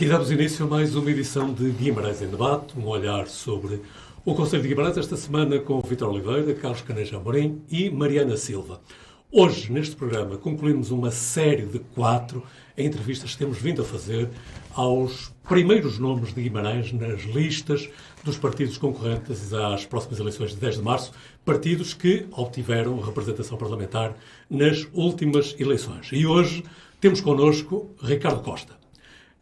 Aqui damos início a mais uma edição de Guimarães em Debate, um olhar sobre o Conselho de Guimarães, esta semana com Vítor Oliveira, Carlos Caneja Amorim e Mariana Silva. Hoje, neste programa, concluímos uma série de 4 entrevistas que temos vindo a fazer aos primeiros nomes de Guimarães nas listas dos partidos concorrentes às próximas eleições de 10 de março, partidos que obtiveram representação parlamentar nas últimas eleições. E hoje temos connosco Ricardo Costa.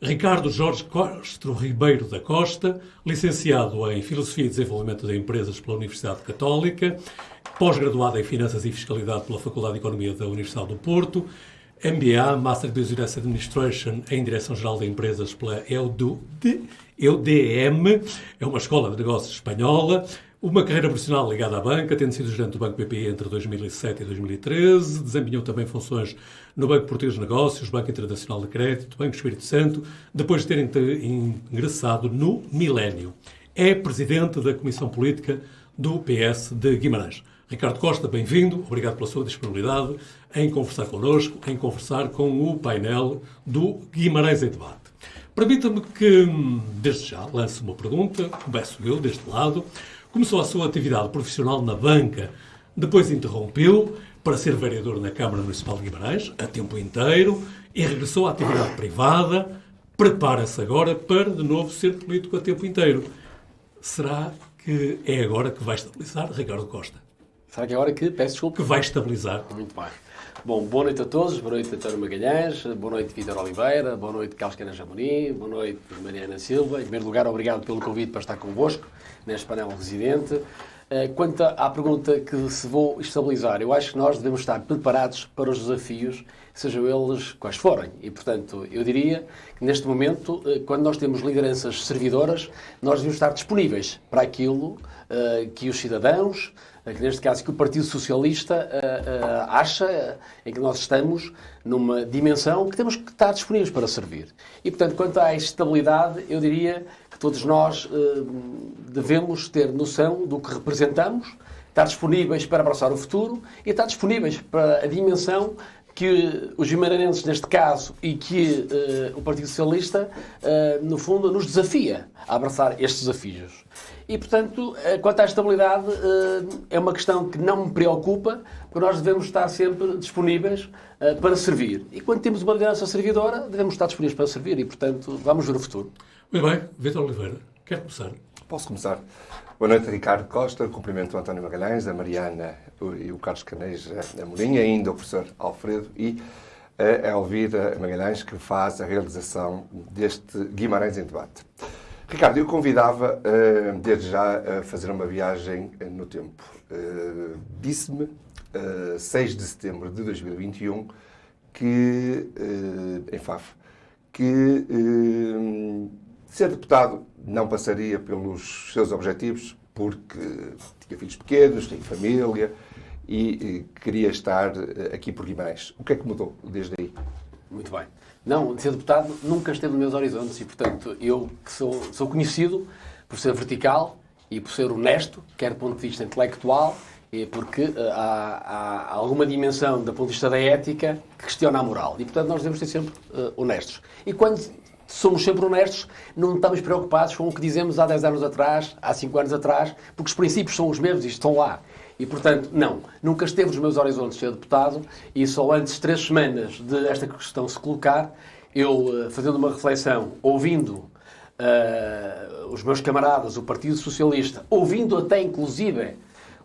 Ricardo Jorge Castro Ribeiro da Costa, licenciado em Filosofia e Desenvolvimento de Empresas pela Universidade Católica, pós-graduado em Finanças e Fiscalidade pela Faculdade de Economia da Universidade do Porto, MBA, Master of Business Administration em Direção-Geral de Empresas pela EUDM, é uma escola de negócios espanhola, uma carreira profissional ligada à banca, tendo sido gerente do Banco BPI entre 2007 e 2013, desempenhou também funções no Banco Português de Negócios, Banco Internacional de Crédito, Banco Espírito Santo, depois de ter ingressado no Milénio. É presidente da Comissão Política do PS de Guimarães. Ricardo Costa, bem-vindo, obrigado pela sua disponibilidade em conversar connosco, em conversar com o painel do Guimarães em Debate. Permita-me que, desde já, lance uma pergunta, começo eu deste lado. Começou a sua atividade profissional na banca, depois interrompeu para ser vereador na Câmara Municipal de Guimarães, a tempo inteiro, e regressou à atividade privada, prepara-se agora para, de novo, ser político a tempo inteiro. Será que é agora que vai estabilizar, Ricardo Costa? Será que é agora que, peço desculpa? Que vai estabilizar. Muito bem. Bom, boa noite a todos, boa noite António Magalhães, boa noite Vítor Oliveira, boa noite Carlos Caneja Amorim, boa noite Mariana Silva. Em primeiro lugar, obrigado pelo convite para estar convosco neste painel residente. Quanto à pergunta que se vou estabilizar, eu acho que nós devemos estar preparados para os desafios, sejam eles quais forem. E, portanto, eu diria que neste momento, quando nós temos lideranças servidoras, nós devemos estar disponíveis para aquilo que os cidadãos, que neste caso que o Partido Socialista acha em que nós estamos numa dimensão que temos que estar disponíveis para servir. E, portanto, quanto à estabilidade, eu diria que todos nós devemos ter noção do que representamos, estar disponíveis para abraçar o futuro e estar disponíveis para a dimensão que os guimaranenses, neste caso, e que o Partido Socialista, no fundo, nos desafia a abraçar estes desafios. E, portanto, quanto à estabilidade, é uma questão que não me preocupa, porque nós devemos estar sempre disponíveis para servir. E quando temos uma liderança servidora, devemos estar disponíveis para servir e, portanto, vamos ver o futuro. Muito bem, Vítor Oliveira, quer começar? Posso começar? Boa noite, Ricardo Costa. Cumprimento o António Magalhães, a Mariana e o Carlos Caneja Amorim, ainda o professor Alfredo e a Elvira Magalhães, que faz a realização deste Guimarães em Debate. Ricardo, eu convidava, desde já, a fazer uma viagem no tempo. Disse-me, 6 de setembro de 2021, que, em Faf, que ser deputado não passaria pelos seus objetivos, porque tinha filhos pequenos, tinha família e queria estar aqui por Guimarães. O que é que mudou desde aí? Muito bem. Não, ser deputado nunca esteve nos meus horizontes e, portanto, eu que sou conhecido por ser vertical e por ser honesto, quer do ponto de vista intelectual, porque há alguma dimensão, do ponto de vista da ética, que questiona a moral. E, portanto, nós devemos ser sempre honestos. E quando somos sempre honestos, não estamos preocupados com o que dizemos há 10 anos atrás, há 5 anos atrás, porque os princípios são os mesmos e estão lá. E, portanto, não, nunca esteve nos meus horizontes ser deputado e só antes de 3 semanas de esta questão se colocar, eu, fazendo uma reflexão, ouvindo os meus camaradas, o Partido Socialista, ouvindo até, inclusive,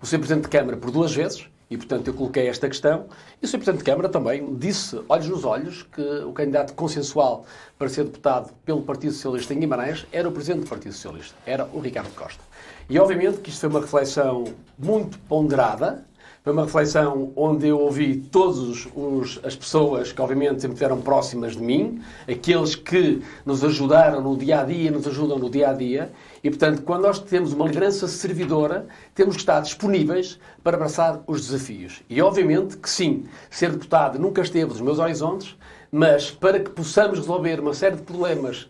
o Sr. Presidente de Câmara por 2 vezes, e, portanto, eu coloquei esta questão, e o Sr. Presidente de Câmara também disse, olhos nos olhos, que o candidato consensual para ser deputado pelo Partido Socialista em Guimarães era o Presidente do Partido Socialista, era o Ricardo Costa. E, obviamente, que isto foi uma reflexão muito ponderada, foi uma reflexão onde eu ouvi todas as pessoas que, obviamente, sempre estiveram próximas de mim, aqueles que nos ajudaram no dia-a-dia, nos ajudam no dia-a-dia, e, portanto, quando nós temos uma liderança servidora, temos que estar disponíveis para abraçar os desafios. E, obviamente, que sim, ser deputado nunca esteve nos meus horizontes, mas para que possamos resolver uma série de problemas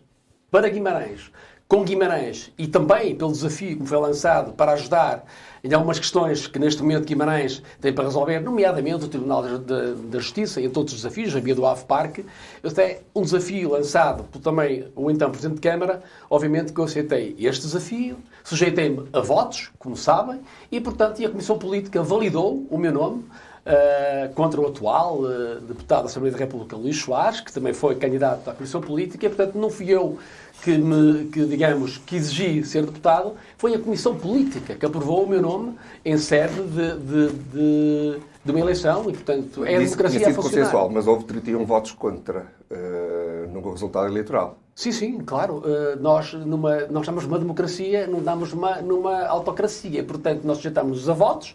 para Guimarães, com Guimarães e também pelo desafio que me foi lançado para ajudar em algumas questões que neste momento Guimarães tem para resolver, nomeadamente o Tribunal da Justiça e em todos os desafios, a via do Ave Parque, até um desafio lançado por também o então Presidente de Câmara, obviamente que eu aceitei este desafio, sujeitei-me a votos, como sabem, e portanto a Comissão Política validou o meu nome contra o atual deputado da Assembleia da República, Luís Soares, que também foi candidato à Comissão Política, e portanto não fui eu que exigi ser deputado, foi a Comissão Política que aprovou o meu nome em sede de uma eleição e, portanto, é a democracia a funcionar. Consensual, mas houve 31 votos contra no resultado eleitoral. Sim, claro. Nós estamos numa democracia, não estamos numa autocracia. Portanto, nós sujeitamos-nos a votos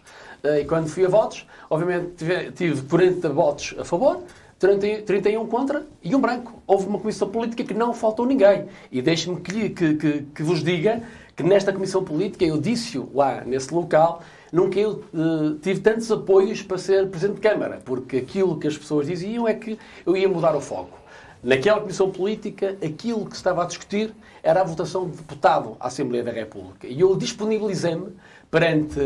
e quando fui a votos, obviamente tive 40 votos a favor, 31 contra e um branco. Houve uma comissão política que não faltou ninguém. E deixe-me que vos diga que nesta comissão política, eu disse-o lá nesse local, nunca eu tive tantos apoios para ser Presidente de Câmara, porque aquilo que as pessoas diziam é que eu ia mudar o foco. Naquela comissão política, aquilo que se estava a discutir era a votação de deputado à Assembleia da República. E eu disponibilizei-me perante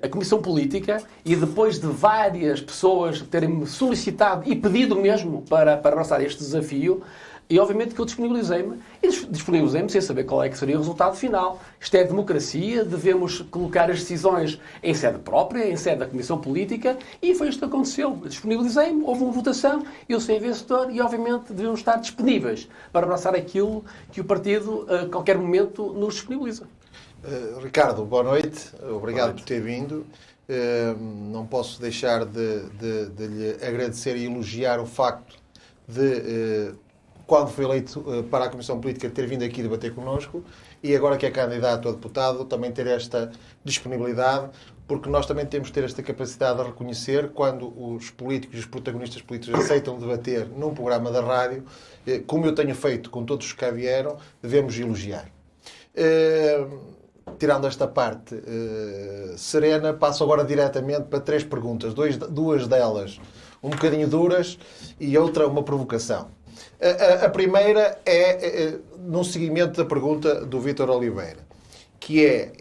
a Comissão Política e depois de várias pessoas terem-me solicitado e pedido mesmo para abraçar este desafio, e obviamente que eu disponibilizei-me sem saber qual é que seria o resultado final. Isto é democracia, devemos colocar as decisões em sede própria, em sede da Comissão Política, e foi isto que aconteceu. Disponibilizei-me, houve uma votação, eu sou vencedor e obviamente devemos estar disponíveis para abraçar aquilo que o partido a qualquer momento nos disponibiliza. Ricardo, boa noite. Obrigado por ter vindo. Não posso deixar de lhe agradecer e elogiar o facto de, quando foi eleito para a Comissão Política, ter vindo aqui debater connosco e agora que é candidato a deputado, também ter esta disponibilidade, porque nós também temos de ter esta capacidade de reconhecer quando os políticos e os protagonistas políticos aceitam debater num programa da rádio, como eu tenho feito com todos os que cá vieram, devemos elogiar. Tirando esta parte serena, passo agora diretamente para 3 perguntas. Duas delas um bocadinho duras e outra uma provocação. A primeira é no seguimento da pergunta do Vítor Oliveira, que é,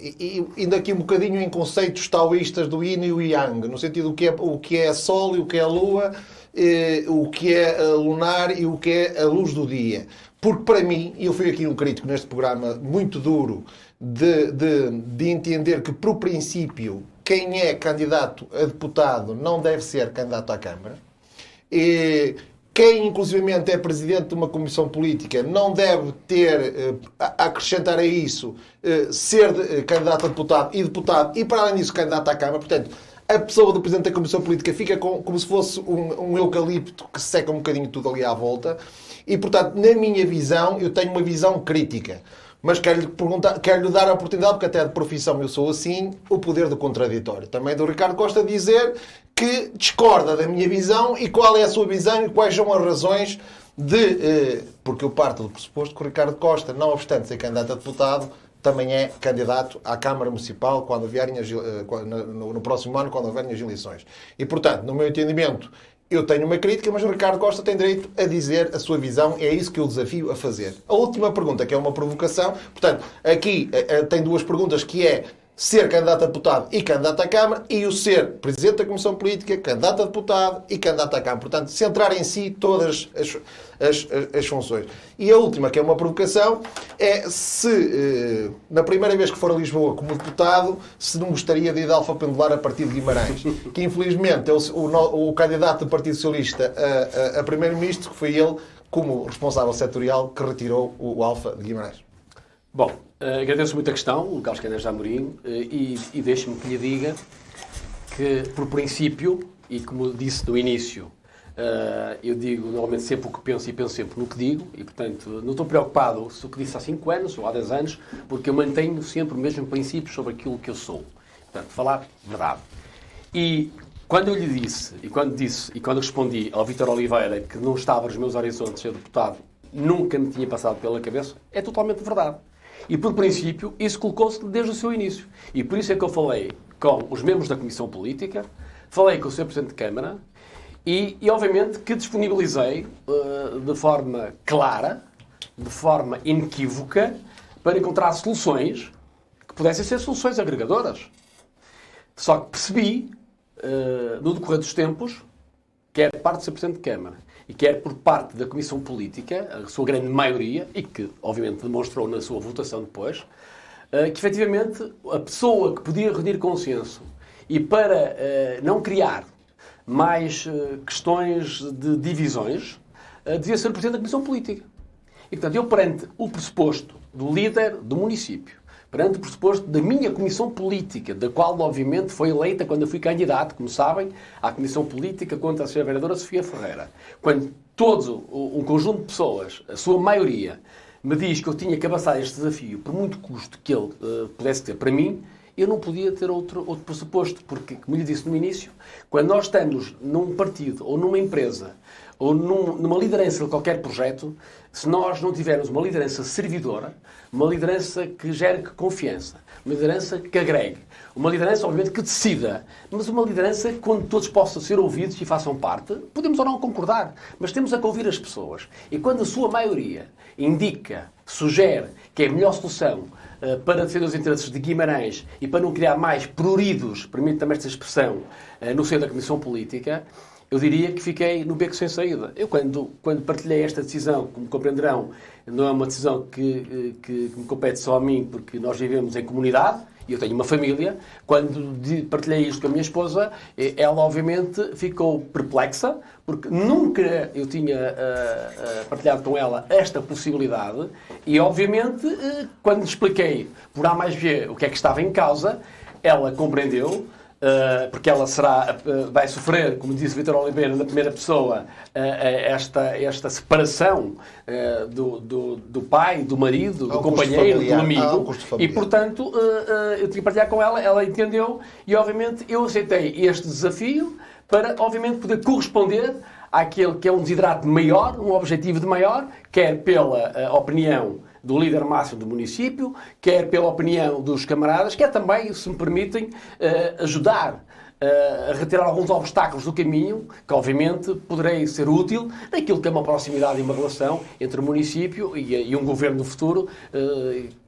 indo aqui um bocadinho em conceitos taoístas do yin e o yang, no sentido o que é sol e o que é a lua, o que é lunar e o que é a luz do dia. Porque para mim, e eu fui aqui um crítico neste programa muito duro, de entender que, por princípio, quem é candidato a deputado não deve ser candidato à Câmara. E quem, inclusivamente, é presidente de uma comissão política não deve ter, a acrescentar a isso, ser candidato a deputado e, para além disso, candidato à Câmara. Portanto, a pessoa do presidente da comissão política fica como se fosse um eucalipto que seca um bocadinho tudo ali à volta. E, portanto, na minha visão, eu tenho uma visão crítica. Mas quero-lhe dar a oportunidade, porque até de profissão eu sou assim, o poder do contraditório. Também do Ricardo Costa dizer que discorda da minha visão e qual é a sua visão e quais são as razões porque eu parto do pressuposto que o Ricardo Costa, não obstante ser candidato a deputado, também é candidato à Câmara Municipal no próximo ano, quando houverem as eleições. E, portanto, no meu entendimento, eu tenho uma crítica, mas o Ricardo Costa tem direito a dizer a sua visão. É isso que eu desafio a fazer. A última pergunta, que é uma provocação. Portanto, aqui tem 2 perguntas, que é ser candidato a deputado e candidato à Câmara, e o ser Presidente da Comissão Política, candidato a deputado e candidato à Câmara. Portanto, centrar em si todas as funções. E a última, que é uma provocação, é se, na primeira vez que for a Lisboa como deputado, se não gostaria de ir de Alfa Pendular a partir de Guimarães. Que, infelizmente, é o candidato do Partido Socialista a Primeiro-Ministro, que foi ele, como responsável setorial, que retirou o Alfa de Guimarães. Bom, agradeço muito a questão, o Carlos Caneves de Amorim, e deixe-me que lhe diga que, por princípio, e como disse no início, eu digo normalmente sempre o que penso e penso sempre no que digo, e, portanto, não estou preocupado se o que disse há 5 anos ou há 10 anos, porque eu mantenho sempre o mesmo princípio sobre aquilo que eu sou. Portanto, falar verdade. E quando eu lhe disse, e quando respondi ao Vítor Oliveira que não estava nos meus horizontes de ser deputado, nunca me tinha passado pela cabeça, é totalmente verdade. E, por princípio, isso colocou-se desde o seu início. E por isso é que eu falei com os membros da Comissão Política, falei com o Sr. Presidente de Câmara e obviamente, que disponibilizei de forma clara de forma inequívoca para encontrar soluções que pudessem ser soluções agregadoras. Só que percebi, no decorrer dos tempos, quer por parte do Sr. Presidente de Câmara e quer por parte da Comissão Política, a sua grande maioria, e que obviamente demonstrou na sua votação depois, que efetivamente a pessoa que podia reunir consenso e para não criar mais questões de divisões, devia ser o Presidente da Comissão Política. E portanto, eu perante o pressuposto do líder do município, perante o pressuposto da minha Comissão Política, da qual, obviamente, foi eleita quando eu fui candidato, como sabem, à Comissão Política contra a Sra. Vereadora Sofia Ferreira. Quando todo um conjunto de pessoas, a sua maioria, me diz que eu tinha que abraçar este desafio, por muito custo que ele pudesse ter para mim, eu não podia ter outro pressuposto, porque, como lhe disse no início, quando nós estamos num partido ou numa empresa ou numa liderança de qualquer projeto, se nós não tivermos uma liderança servidora, uma liderança que gere confiança, uma liderança que agregue, uma liderança, obviamente, que decida, mas uma liderança que, quando todos possam ser ouvidos e façam parte, podemos ou não concordar, mas temos a que ouvir as pessoas. E quando a sua maioria indica, sugere que é a melhor solução para defender os interesses de Guimarães e para não criar mais pruridos, permita-me esta expressão, no seio da Comissão Política, eu diria que fiquei no beco sem saída. Eu, quando partilhei esta decisão, como compreenderão, não é uma decisão que me compete só a mim, porque nós vivemos em comunidade, e eu tenho uma família. Quando partilhei isto com a minha esposa, ela obviamente ficou perplexa, porque nunca eu tinha partilhado com ela esta possibilidade, e obviamente, quando lhe expliquei por A mais B o que é que estava em causa, ela compreendeu, porque ela vai sofrer, como disse Vítor Oliveira, na primeira pessoa, esta separação do pai, do marido, do companheiro, do amigo. E, portanto, eu tinha que partilhar com ela, ela entendeu e, obviamente, eu aceitei este desafio para, obviamente, poder corresponder àquele que é um desidrato maior, um objetivo de maior, quer pela opinião do líder máximo do município, quer pela opinião dos camaradas, quer também, se me permitem, ajudar a retirar alguns obstáculos do caminho, que obviamente poderei ser útil naquilo que é uma proximidade e uma relação entre o município e um governo do futuro,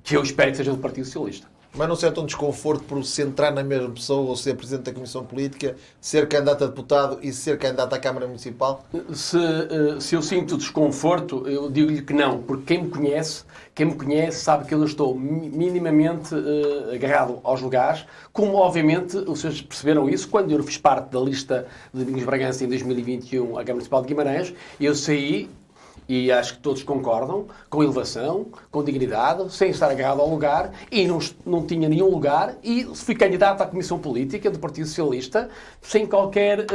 que eu espero que seja do Partido Socialista. Mas não sente um desconforto por se entrar na mesma pessoa ou ser Presidente da Comissão Política, ser candidato a deputado e ser candidato à Câmara Municipal? Se eu sinto desconforto, eu digo-lhe que não, porque quem me conhece sabe que eu estou minimamente agarrado aos lugares, como obviamente vocês perceberam isso quando eu fiz parte da lista de Domingos Bragança em 2021 à Câmara Municipal de Guimarães. Eu saí, e acho que todos concordam, com elevação, com dignidade, sem estar agarrado ao lugar, e não tinha nenhum lugar, e fui candidato à Comissão Política do Partido Socialista, sem qualquer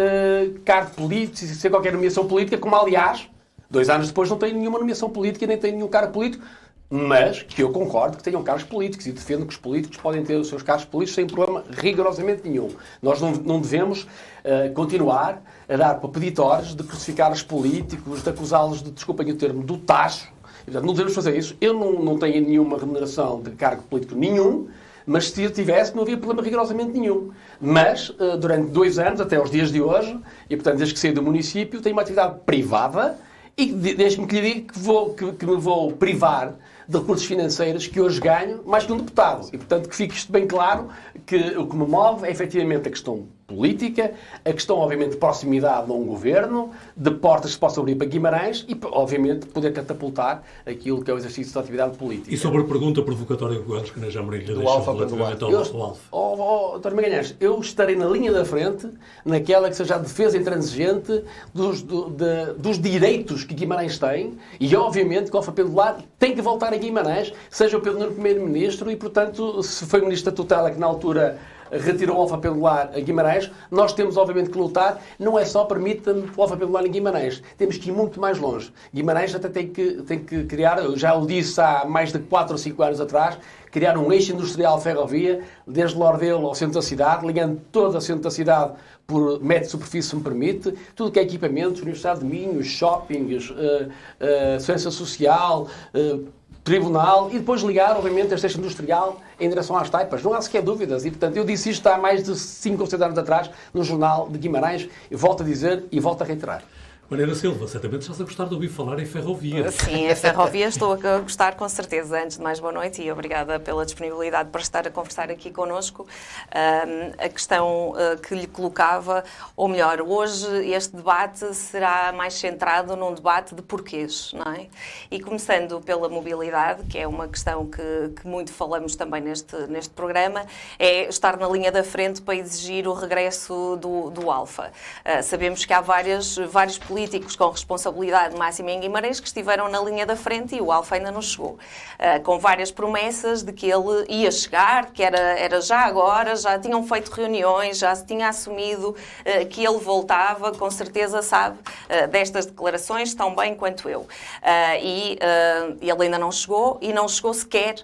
cargo político, sem qualquer nomeação política, como aliás, 2 anos depois não tenho nenhuma nomeação política, nem tenho nenhum cargo político, mas que eu concordo que tenham cargos políticos e defendo que os políticos podem ter os seus cargos políticos sem problema rigorosamente nenhum. Nós não devemos continuar a dar para peditórios de crucificar os políticos, de acusá-los de, desculpem o termo, do tacho. Portanto, não devemos fazer isso. Eu não tenho nenhuma remuneração de cargo político nenhum, mas se eu tivesse, não havia problema rigorosamente nenhum. Mas, durante 2 anos, até aos dias de hoje, e portanto, desde que saí do município, tenho uma atividade privada e deixe-me que lhe diga que me vou privar de recursos financeiros que hoje ganho mais que um deputado. E, portanto, que fique isto bem claro, que o que me move é efetivamente a questão política, a questão, obviamente, de proximidade a um governo, de portas que se possam abrir para Guimarães e, obviamente, poder catapultar aquilo que é o exercício da atividade política. E sobre a pergunta provocatória que o Carlos Caneja Amorim lhe deixou relativamente ao Alfa? Dr. Magalhães, eu estarei na linha da frente naquela que seja a defesa intransigente dos direitos que Guimarães tem e, obviamente, que o Alfa Pendular tem que voltar a Guimarães, seja o pelo Primeiro-Ministro e, portanto, se foi Ministro da Tutela que na altura retirou o Alfa Pendular a Guimarães, nós temos obviamente que lutar, não é só, permita-me, o Alfa Pendular em Guimarães, temos que ir muito mais longe. Guimarães até tem que criar, eu já o disse há mais de 4 ou 5 anos atrás, criar um eixo industrial ferrovia, desde Lordelo ao centro da cidade, ligando todo o centro da cidade por metro de superfície, se me permite, tudo que é equipamentos, Universidade de Minho, shoppings, segurança social, tribunal, e depois ligar, obviamente, este eixo industrial em direção às taipas. Não há sequer dúvidas. E, portanto, eu disse isto há mais de 5 ou 6 anos atrás, no jornal de Guimarães. Eu volto a dizer e volto a reiterar. Mariana Silva, certamente estás a gostar de ouvir falar em ferrovia. Sim, a ferrovia estou a gostar com certeza. Antes de mais, boa noite e obrigada pela disponibilidade para estar a conversar aqui connosco. A questão que lhe colocava, ou melhor, hoje este debate será mais centrado num debate de porquês, não é? E começando pela mobilidade, que é uma questão que muito falamos também neste programa, é estar na linha da frente para exigir o regresso do Alfa. Sabemos que há vários políticos com responsabilidade máxima em Guimarães que estiveram na linha da frente e o Alfa ainda não chegou. Com várias promessas de que ele ia chegar, que era já agora, já tinham feito reuniões, já se tinha assumido que ele voltava, com certeza sabe destas declarações tão bem quanto eu. E ele ainda não chegou e não chegou sequer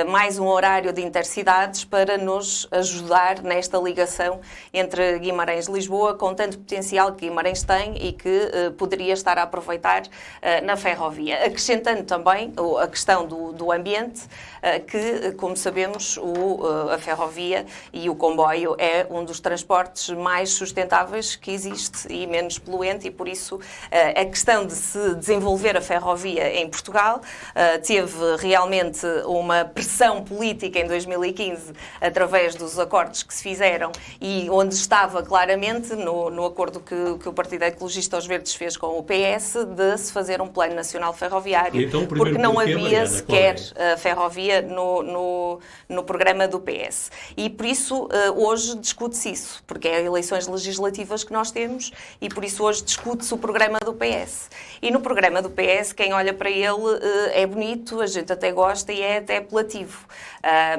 mais um horário de intercidades para nos ajudar nesta ligação entre Guimarães e Lisboa, com tanto potencial que Guimarães tem e que poderia estar a aproveitar na ferrovia. Acrescentando também a questão do ambiente, que, como sabemos, a ferrovia e o comboio é um dos transportes mais sustentáveis que existe e menos poluente, e por isso a questão de se desenvolver a ferrovia em Portugal teve realmente uma pressão política em 2015 através dos acordos que se fizeram e onde estava claramente no acordo que o Partido Ecologista aos Verdes fez com o PS de se fazer um plano nacional ferroviário, então, porque não havia Mariana, sequer ferrovia no programa do PS. E por isso hoje discute-se isso, porque é eleições legislativas que nós temos e por isso hoje discute-se o programa do PS. E no programa do PS, quem olha para ele é bonito, a gente até gosta e é até apelativo.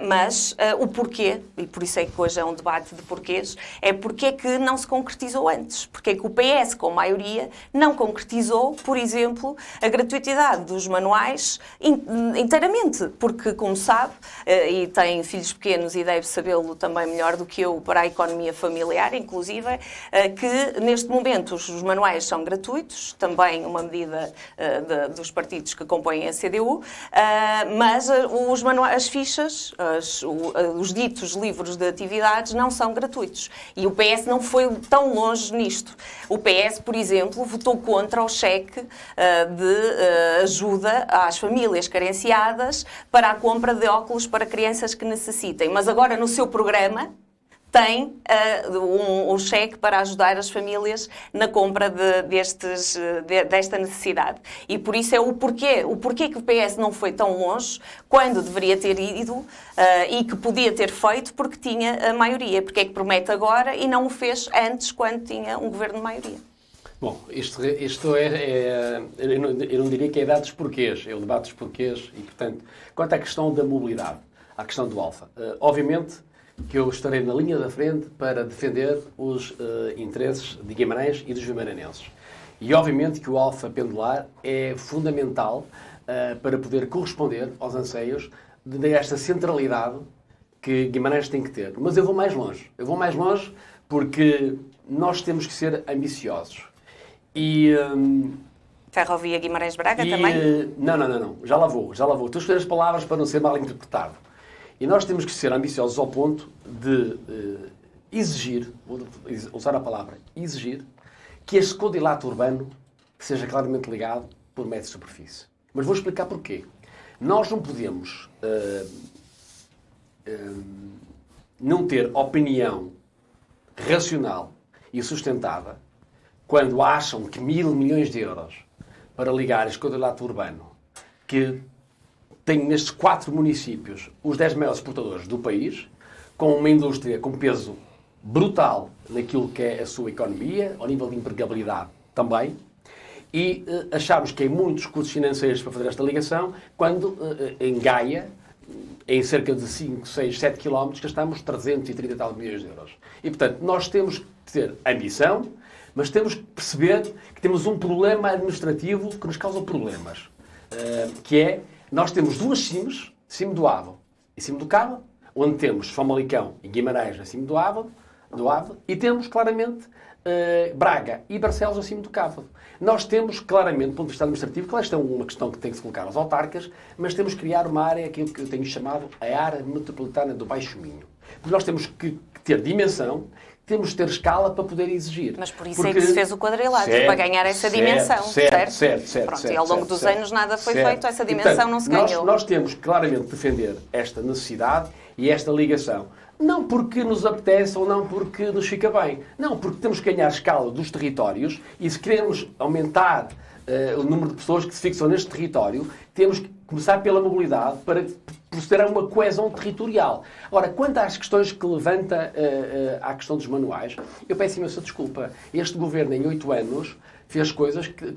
Mas o porquê, e por isso é que hoje é um debate de porquês, é porque é que não se concretizou antes. Porque é que o PS, com maioria, não concretizou, por exemplo, a gratuitidade dos manuais inteiramente. Porque, como sabe, e tem filhos pequenos e deve sabê-lo também melhor do que eu para a economia familiar, inclusive, que neste momento os manuais são gratuitos, também uma medida dos partidos que compõem a CDU, mas os manuais, as fichas, os ditos livros de atividades não são gratuitos. E o PS não foi tão longe nisto. O PS, por exemplo, votou contra o cheque de ajuda às famílias carenciadas para a compra de óculos para crianças que necessitem. Mas agora, no seu programa, tem um cheque para ajudar as famílias na compra desta necessidade. E por isso é o porquê que o PS não foi tão longe quando deveria ter ido e que podia ter feito porque tinha a maioria. Porque é que promete agora e não o fez antes quando tinha um governo de maioria. Bom, isto eu não diria que é a idade dos porquês, é o debate dos porquês e, portanto, quanto à questão da mobilidade, à questão do Alfa, obviamente que eu estarei na linha da frente para defender os interesses de Guimarães e dos guimaranenses. E obviamente que o Alfa pendular é fundamental para poder corresponder aos anseios desta centralidade que Guimarães tem que ter. Mas eu vou mais longe. Eu vou mais longe porque nós temos que ser ambiciosos. E... Ferrovia Guimarães-Braga também? Não. Já lá vou. Tu escolher as palavras para não ser mal interpretado. E nós temos que ser ambiciosos ao ponto de exigir, vou usar a palavra exigir, que este codilato urbano seja claramente ligado por metro de superfície. Mas vou explicar porquê. Nós não podemos não ter opinião racional e sustentada quando acham que 1.000 milhões de euros para ligar este codilato urbano, que tem nestes 4 municípios os 10 maiores exportadores do país, com uma indústria com peso brutal naquilo que é a sua economia, ao nível de empregabilidade também, e achámos que há muitos custos financeiros para fazer esta ligação, quando em Gaia, em cerca de 5, 6, 7 km, gastamos 330 e tal milhões de euros. E, portanto, nós temos que ter ambição, mas temos que perceber que temos um problema administrativo que nos causa problemas, que é, nós temos 2 cimes, cimo do Ave e cimo do Cabo, onde temos Famalicão e Guimarães acima do Ave, e temos claramente Braga e Barcelos acima do Cabo. Nós temos claramente, do ponto de vista administrativo, claro, esta é uma questão que tem que se colocar aos autarcas, mas temos que criar uma área, aquilo que eu tenho chamado a área metropolitana do Baixo Minho. Porque nós temos que ter dimensão, temos de ter escala para poder exigir. Mas por isso é que se fez o quadrilátero, Certo, para ganhar essa dimensão, certo? Pronto, e ao longo dos anos nada foi feito, essa dimensão não se ganhou. Nós temos claramente de defender esta necessidade e esta ligação. Não porque nos apetece ou não porque nos fica bem. Não, porque temos que ganhar a escala dos territórios e se queremos aumentar o número de pessoas que se fixam neste território, temos que começar pela mobilidade para proceder a uma coesão territorial. Ora, quanto às questões que levanta à questão dos manuais, eu peço imensa desculpa. Este governo, em 8 anos, fez coisas que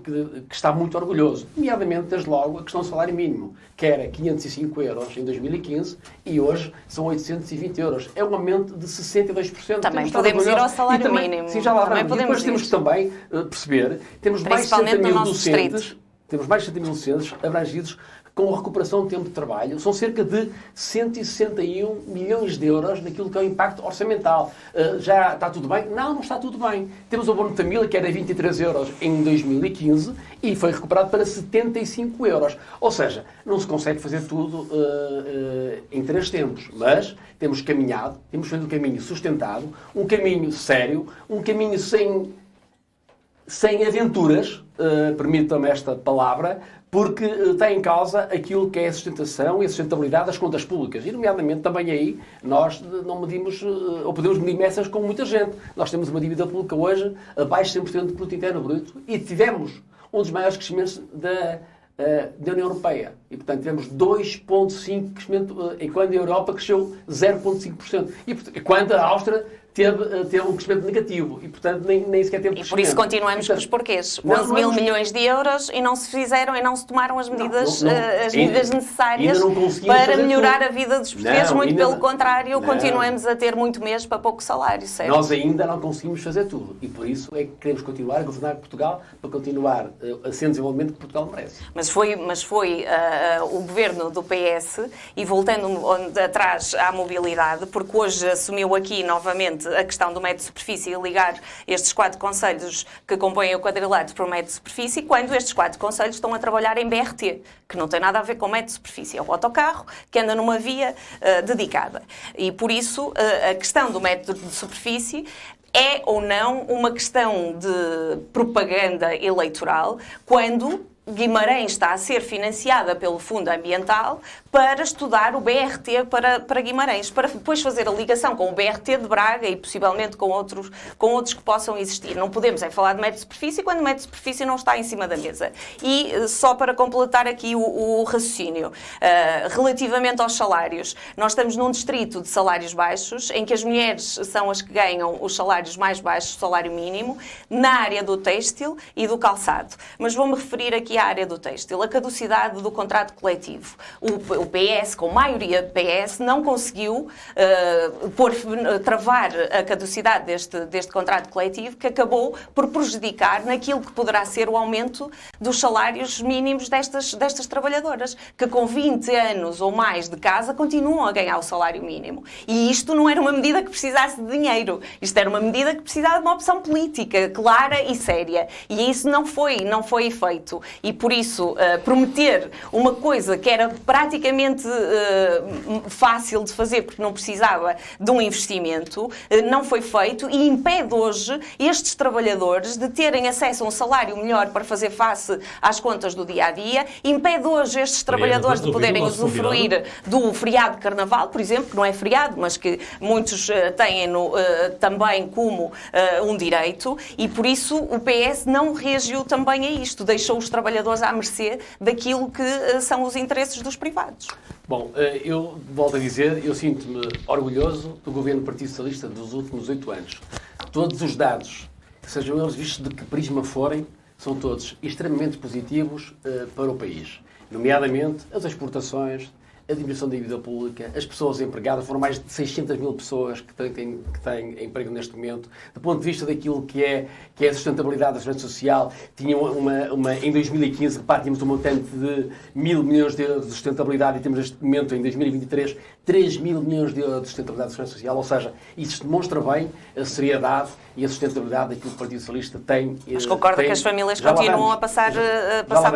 está muito orgulhoso. Nomeadamente, desde logo, a questão do salário mínimo, que era 505 euros em 2015 e hoje são 820 euros. É um aumento de 62%. Também podemos ir ao salário mínimo. Sim, já lá também vamos. E depois temos que também perceber, temos mais de 60 mil docentes, temos mais de 60 mil docentes abrangidos com a recuperação do tempo de trabalho. São cerca de 161 milhões de euros naquilo que é o impacto orçamental. Já está tudo bem? Não está tudo bem. Temos o abono de família, que era 23 euros em 2015 e foi recuperado para 75 euros. Ou seja, não se consegue fazer tudo em 3 tempos, mas temos caminhado, temos feito um caminho sustentado, um caminho sério, um caminho sem aventuras, permitam-me esta palavra, porque está em causa aquilo que é a sustentação e a sustentabilidade das contas públicas. E, nomeadamente, também aí, nós não medimos, ou podemos medir meças com muita gente. Nós temos uma dívida pública hoje abaixo de 100% do produto interno bruto e tivemos um dos maiores crescimentos da União Europeia. E, portanto, tivemos 2,5% crescimento, enquanto a Europa cresceu 0,5%. E quando a Áustria teve um crescimento negativo e, portanto, nem sequer teve crescimento. E por isso continuamos com os porquês. 11 mil milhões de euros e não se fizeram e não se tomaram as medidas, medidas necessárias para melhorar a vida dos portugueses. Muito pelo contrário, continuamos a ter muito mesmo para pouco salário, certo? Nós ainda não conseguimos fazer tudo e por isso é que queremos continuar a governar Portugal para continuar a ser o desenvolvimento que Portugal merece. Mas foi o governo do PS, e voltando atrás à mobilidade, porque hoje assumiu aqui novamente a questão do método de superfície e ligar estes 4 concelhos que compõem o quadrilátero para o método de superfície, quando estes 4 concelhos estão a trabalhar em BRT, que não tem nada a ver com o método de superfície. É o autocarro que anda numa via dedicada. E por isso a questão do método de superfície é ou não uma questão de propaganda eleitoral, quando Guimarães está a ser financiada pelo Fundo Ambiental para estudar o BRT para Guimarães, para depois fazer a ligação com o BRT de Braga e possivelmente com outros que possam existir. Não podemos falar de método de superfície quando o método de superfície não está em cima da mesa. E só para completar aqui o raciocínio, relativamente aos salários, nós estamos num distrito de salários baixos, em que as mulheres são as que ganham os salários mais baixos, o salário mínimo, na área do têxtil e do calçado. Mas vou-me referir aqui à área do têxtil, a caducidade do contrato coletivo. O PS, com maioria de PS, não conseguiu travar a caducidade deste contrato coletivo, que acabou por prejudicar naquilo que poderá ser o aumento dos salários mínimos destas trabalhadoras, que com 20 anos ou mais de casa continuam a ganhar o salário mínimo. E isto não era uma medida que precisasse de dinheiro. Isto era uma medida que precisava de uma opção política clara e séria. E isso não foi feito. E por isso, prometer uma coisa que era praticamente fácil de fazer, porque não precisava de um investimento, não foi feito e impede hoje estes trabalhadores de terem acesso a um salário melhor para fazer face às contas do dia-a-dia, impede hoje estes trabalhadores de poderem usufruir do feriado de Carnaval, por exemplo, que não é feriado, mas que muitos têm também como um direito, e por isso o PS não reagiu também a isto, deixou os trabalhadores à mercê daquilo que são os interesses dos privados. Bom, eu volto a dizer, eu sinto-me orgulhoso do governo do Partido Socialista dos últimos 8 anos. Todos os dados, sejam eles vistos de que prisma forem, são todos extremamente positivos para o país. Nomeadamente as exportações, a diminuição da dívida pública, as pessoas empregadas, foram mais de 600 mil pessoas que têm emprego neste momento. Do ponto de vista daquilo que é a sustentabilidade da segurança social, tinham em 2015, tínhamos um montante de 1.000 milhões de euros de sustentabilidade e temos neste momento, em 2023, 3.000 milhões de euros de sustentabilidade da segurança social. Ou seja, isso demonstra bem a seriedade e a sustentabilidade daquilo que o Partido Socialista tem. Mas concorda que as famílias continuam a passar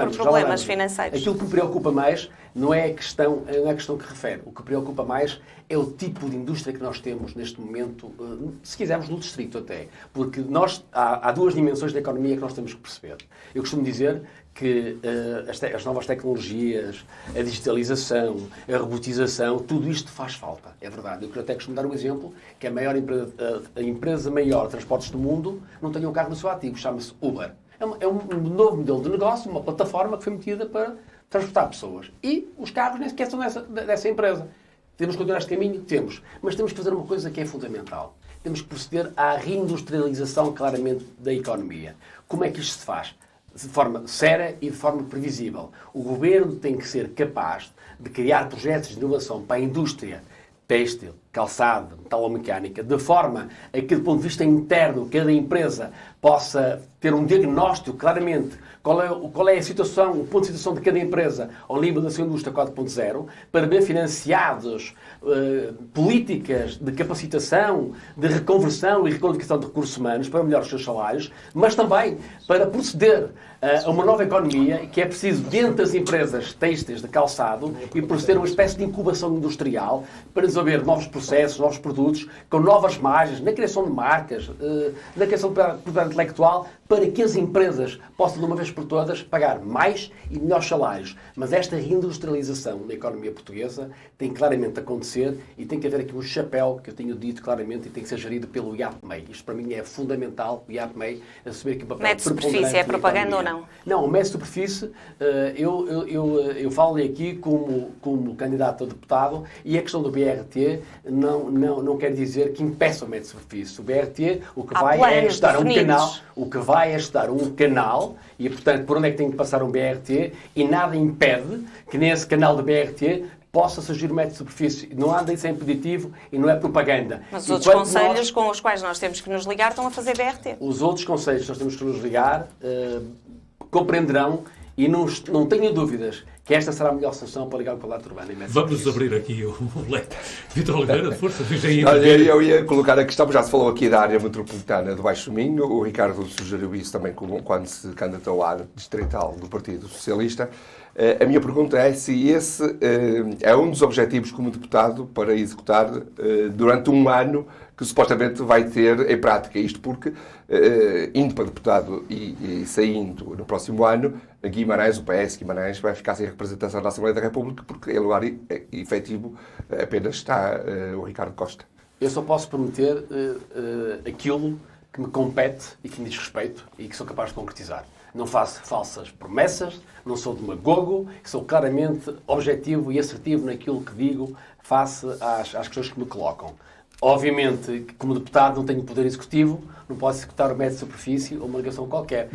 por problemas financeiros? Aquilo que me preocupa mais não é a questão que refere. O que preocupa mais é o tipo de indústria que nós temos neste momento, se quisermos, no distrito até. Porque há duas dimensões da economia que nós temos que perceber. Eu costumo dizer que as novas tecnologias, a digitalização, a robotização, tudo isto faz falta. É verdade. Eu até costumo dar um exemplo, que a empresa maior de transportes do mundo não tem um carro no seu ativo, chama-se Uber. É um novo modelo de negócio, uma plataforma que foi metida para transportar pessoas. E os carros nem sequer são dessa empresa. Temos que continuar este caminho? Temos. Mas temos que fazer uma coisa que é fundamental. Temos que proceder à reindustrialização, claramente, da economia. Como é que isto se faz? De forma séria e de forma previsível. O governo tem que ser capaz de criar projetos de inovação para a indústria têxtil, calçado, metalomecânica, de forma a que, do ponto de vista interno, cada empresa possa ter um diagnóstico claramente qual é a situação, o ponto de situação de cada empresa ao nível da sua indústria 4.0, para ver financiados políticas de capacitação, de reconversão e requalificação de recursos humanos para melhorar os seus salários, mas também para proceder a uma nova economia que é preciso, dentro das empresas têxteis de calçado, e proceder a uma espécie de incubação industrial para desenvolver novos processos, novos produtos, com novas margens, na criação de marcas, na criação de propriedade intelectual, para que as empresas possam, de uma vez por todas, pagar mais e melhores salários. Mas esta reindustrialização da economia portuguesa tem claramente de acontecer e tem que haver aqui um chapéu, que eu tenho dito claramente, e tem que ser gerido pelo IAPMEI. Isto, para mim, é fundamental, o IAPMEI, assumir aqui um papel Método de superfície, é propaganda ou não? Não, o método de superfície, eu falo-lhe aqui como candidato a deputado, e a questão do BRT não quer dizer que impeça o método de superfície. O BRT, o que vai é estudar um canal, e, portanto, por onde é que tem que passar um BRT, e nada impede que nesse canal do BRT possa surgir um método de superfície. Não anda isso é impeditivo e não é propaganda. Mas os outros conselhos com os quais nós temos que nos ligar estão a fazer BRT. Os outros conselhos que nós temos que nos ligar compreenderão, e não tenho dúvidas que esta será a melhor solução para ligar o Palácio Urbano. Vamos abrir aqui o leque. Vitor Oliveira, força, diz aí. Eu ia colocar a questão, já se falou aqui da área metropolitana do Baixo Minho, o Ricardo sugeriu isso também quando se candidatou à área distrital do Partido Socialista. A minha pergunta é se esse é um dos objetivos como deputado para executar durante um ano que supostamente vai ter em prática. Isto porque, indo para deputado e saindo no próximo ano, Guimarães, o PS Guimarães, vai ficar sem representação na Assembleia da República porque em lugar efetivo apenas está o Ricardo Costa. Eu só posso prometer aquilo que me compete e que me diz respeito e que sou capaz de concretizar. Não faço falsas promessas, não sou demagogo, sou claramente objetivo e assertivo naquilo que digo face às questões que me colocam. Obviamente, como deputado, não tenho poder executivo, não posso executar o método de superfície ou uma ligação qualquer.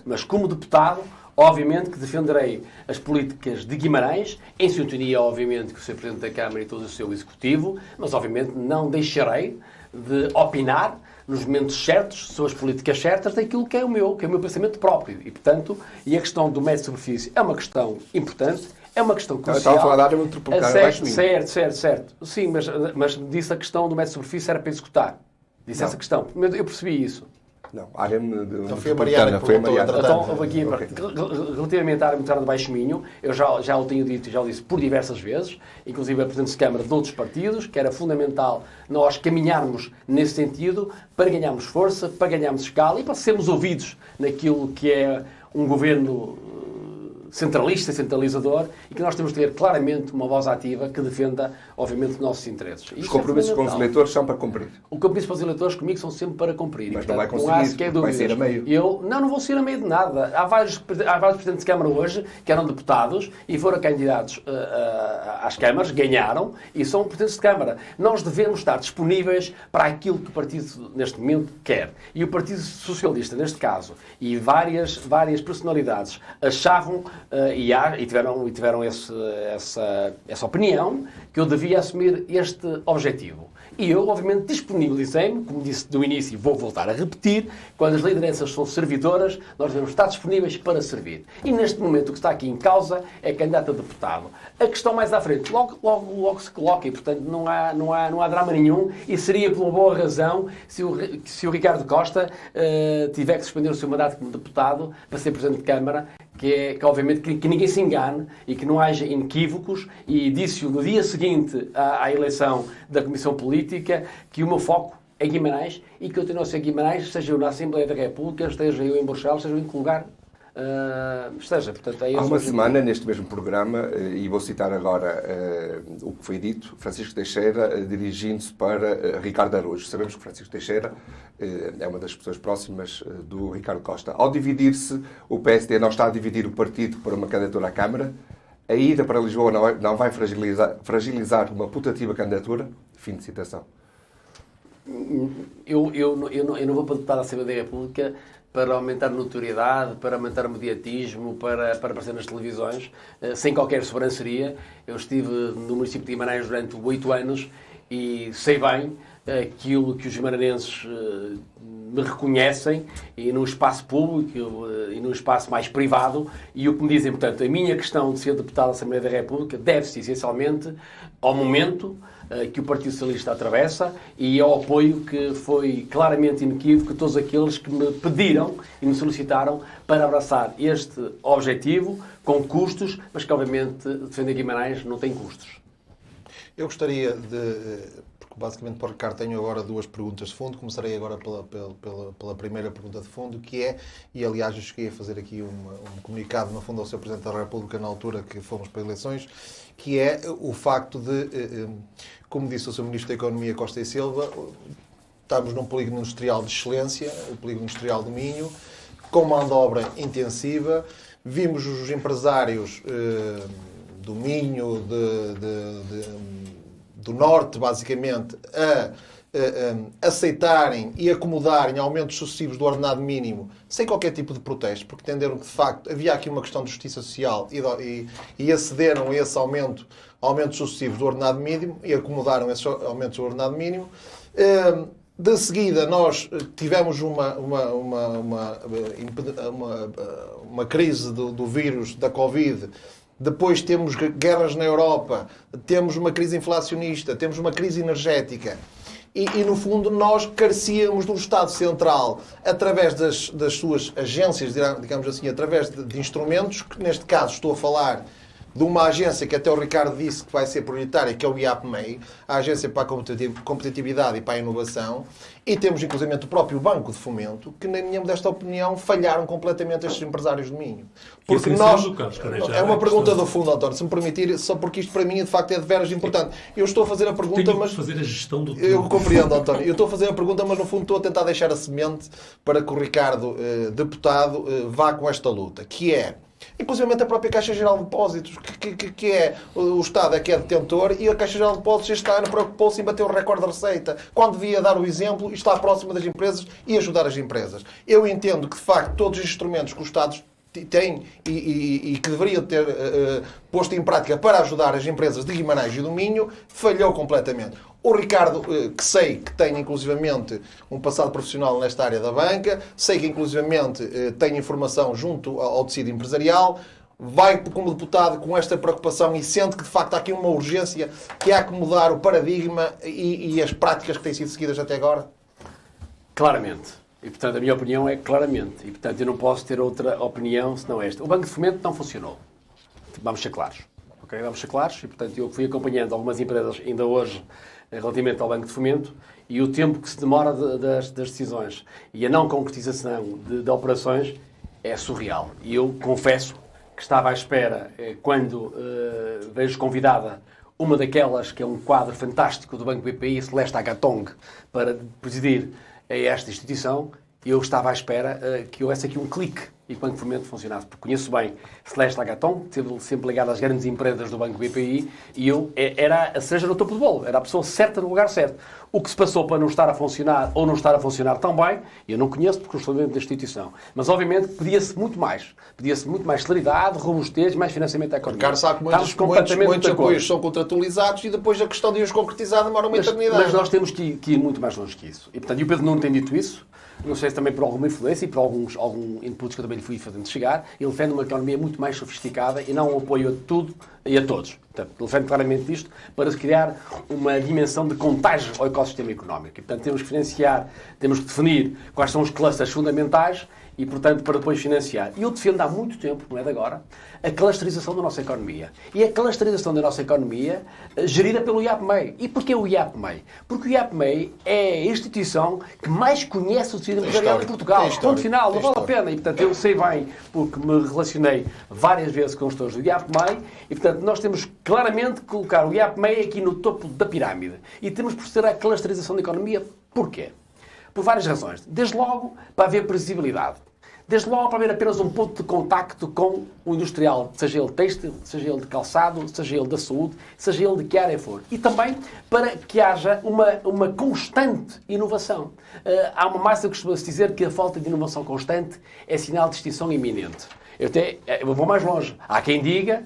Mas como deputado, obviamente que defenderei as políticas de Guimarães, em sintonia, obviamente, com o Sr. Presidente da Câmara e todo o seu Executivo, mas, obviamente, não deixarei de opinar nos momentos certos, sobre as políticas certas, daquilo que é o meu pensamento próprio. E, portanto, a questão do método de superfície é uma questão importante, é uma questão crucial. Estava a falar da área metropolitana do Baixo Minho. Certo. Sim, mas disse a questão do método de superfície era para executar. Disse essa questão. Eu percebi isso. Não, a área foi a Mariana. Então, aqui, relativamente à área metropolitana do Baixo Minho, eu já o tenho dito e já o disse por diversas vezes, inclusive a Presidente de Câmara de outros partidos, que era fundamental nós caminharmos nesse sentido para ganharmos força, para ganharmos escala e para sermos ouvidos naquilo que é um governo centralista e centralizador, e que nós temos de ter claramente uma voz ativa que defenda, obviamente, os nossos interesses. Os compromissos com os eleitores são para cumprir. O compromisso para os eleitores comigo são sempre para cumprir. Mas e, portanto, não vai conseguir, vai ser a meio. Não vou ser a meio de nada. Há vários presidentes de Câmara hoje que eram deputados e foram candidatos às câmaras, ganharam e são presidentes de Câmara. Nós devemos estar disponíveis para aquilo que o partido, neste momento, quer. E o Partido Socialista, neste caso, e várias personalidades achavam e tiveram essa opinião que eu devia assumir este objetivo. E eu, obviamente, disponibilizei-me, como disse do início e vou voltar a repetir, quando as lideranças são servidoras, nós devemos estar disponíveis para servir. E neste momento o que está aqui em causa é candidato a deputado. A questão mais à frente logo se coloca e, portanto, não há drama nenhum e seria por uma boa razão se o Ricardo Costa tiver que suspender o seu mandato como deputado para ser Presidente de Câmara, que obviamente que ninguém se engane e que não haja inequívocos, e disse-o no dia seguinte à eleição da Comissão Política, que o meu foco é Guimarães e que eu tenho a ser Guimarães, seja eu na Assembleia da República, esteja eu em Bruxelas, seja eu em que lugar esteja. Portanto, há uma semana, neste mesmo programa, e vou citar agora o que foi dito, Francisco Teixeira dirigindo-se para Ricardo Araújo. Sabemos que Francisco Teixeira é uma das pessoas próximas do Ricardo Costa. Ao dividir-se, o PSD não está a dividir o partido para uma candidatura à Câmara. A ida para Lisboa não vai fragilizar uma putativa candidatura? Fim de citação. Eu não vou para deputado da Assembleia da República para aumentar notoriedade, para aumentar mediatismo, para aparecer nas televisões, sem qualquer sobranceria. Eu estive no município de Guimarães durante 8 anos e sei bem aquilo que os guimaranenses me reconhecem e no espaço público e no espaço mais privado, e o que me dizem, portanto, a minha questão de ser deputado da Assembleia da República deve-se essencialmente ao momento que o Partido Socialista atravessa e ao apoio que foi claramente inequívoco de todos aqueles que me pediram e me solicitaram para abraçar este objetivo com custos, mas que obviamente defender Guimarães não tem custos. Eu gostaria de, porque basicamente para o Ricardo tenho agora 2 perguntas de fundo, começarei agora pela primeira pergunta de fundo, que é, e aliás eu cheguei a fazer aqui um comunicado no fundo ao Sr. Presidente da República na altura que fomos para eleições, que é o facto de, como disse o Sr. Ministro da Economia Costa e Silva, estamos num polígono industrial de excelência, o polígono industrial do Minho, com mão de obra intensiva, vimos os empresários do Minho, do Norte, basicamente, a aceitarem e acomodarem aumentos sucessivos do ordenado mínimo sem qualquer tipo de protesto, porque entenderam que, de facto, havia aqui uma questão de justiça social e acederam a esse aumentos sucessivos do ordenado mínimo e acomodaram esses aumentos do ordenado mínimo. De seguida, nós tivemos uma crise do vírus, da Covid. Depois temos guerras na Europa, temos uma crise inflacionista, temos uma crise energética. E no fundo, nós carecíamos do Estado Central, através das suas agências, digamos assim, através de instrumentos, que neste caso estou a falar de uma agência que até o Ricardo disse que vai ser prioritária, que é o IAPMEI, a Agência para a Competitividade e para a Inovação, e temos inclusive o próprio Banco de Fomento, que, na minha modesta opinião, falharam completamente estes empresários do Minho. Porque nós... É uma pergunta do fundo, António, se me permitir, só porque isto para mim, de facto, é de veras importante. Eu estou a fazer a pergunta, mas... fazer a gestão do tempo. Eu compreendo, António. Eu estou a fazer a pergunta, mas no fundo estou a tentar deixar a semente para que o Ricardo, deputado, vá com esta luta, que é... Inclusive a própria Caixa Geral de Depósitos, que é o Estado é que é detentor, e a Caixa Geral de Depósitos este ano preocupou-se em bater o recorde de receita, quando devia dar o exemplo e estar próximo das empresas e ajudar as empresas. Eu entendo que, de facto, todos os instrumentos que o Estado tem e que deveria ter posto em prática para ajudar as empresas de Guimarães e do Minho, falhou completamente. O Ricardo, que sei que tem inclusivamente um passado profissional nesta área da banca, sei que inclusivamente tem informação junto ao tecido empresarial, vai como deputado com esta preocupação e sente que de facto há aqui uma urgência que é acomodar o paradigma e as práticas que têm sido seguidas até agora? Claramente. E, portanto, a minha opinião é claramente. E, portanto, eu não posso ter outra opinião senão esta. O Banco de Fomento não funcionou. Vamos ser claros. Okay? Vamos ser claros. E, portanto, eu fui acompanhando algumas empresas ainda hoje relativamente ao Banco de Fomento e o tempo que se demora das decisões e a não concretização de operações é surreal. E eu confesso que estava à espera, quando vejo convidada uma daquelas que é um quadro fantástico do Banco BPI, Celeste Agatong, para presidir a esta instituição, eu estava à espera que houvesse aqui um clique e que o Banco de Fomento funcionasse. Porque conheço bem Celeste Agatong, que esteve sempre ligada às grandes empresas do Banco BPI, e eu era a cereja no topo do bolo, era a pessoa certa no lugar certo. O que se passou para não estar a funcionar ou não estar a funcionar tão bem, eu não conheço porque eu estou dentro da instituição. Mas, obviamente, pedia-se muito mais. Pedia-se muito mais celeridade, robustez, mais financiamento à economia. Ricardo sabe que muitos apoios são contratualizados e depois a questão de os concretizar demora uma eternidade. Mas nós temos que ir muito mais longe que isso. E, portanto, o Pedro não tem dito isso. Não sei se também por alguma influência e por algum inputs que eu também lhe fui fazendo chegar. Ele defende uma economia muito mais sofisticada e não um apoio a tudo e a todos. Portanto, ele defende claramente isto para se criar uma dimensão de contágio ao ecossistema económico. E, portanto, temos que financiar, temos que definir quais são os clusters fundamentais e, portanto, para depois financiar. E eu defendo há muito tempo, não é de agora, a clusterização da nossa economia. E a clusterização da nossa economia gerida pelo IAPMEI. E porquê o IAPMEI? Porque o IAPMEI é a instituição que mais conhece o tecido empresarial em Portugal. Ponto final, não vale a pena. E, portanto, eu sei bem, porque me relacionei várias vezes com os gestores do IAPMEI, e, portanto, nós temos claramente que colocar o IAPMEI aqui no topo da pirâmide. E temos que proceder à clusterização da economia. Porquê? Por várias razões. Desde logo, para haver previsibilidade. Desde logo, para haver apenas um ponto de contacto com o industrial, seja ele têxtil, seja ele de calçado, seja ele da saúde, seja ele de que área for. E também para que haja uma constante inovação. Há uma máxima que costuma-se dizer que a falta de inovação constante é sinal de extinção iminente. Eu vou mais longe. Há quem diga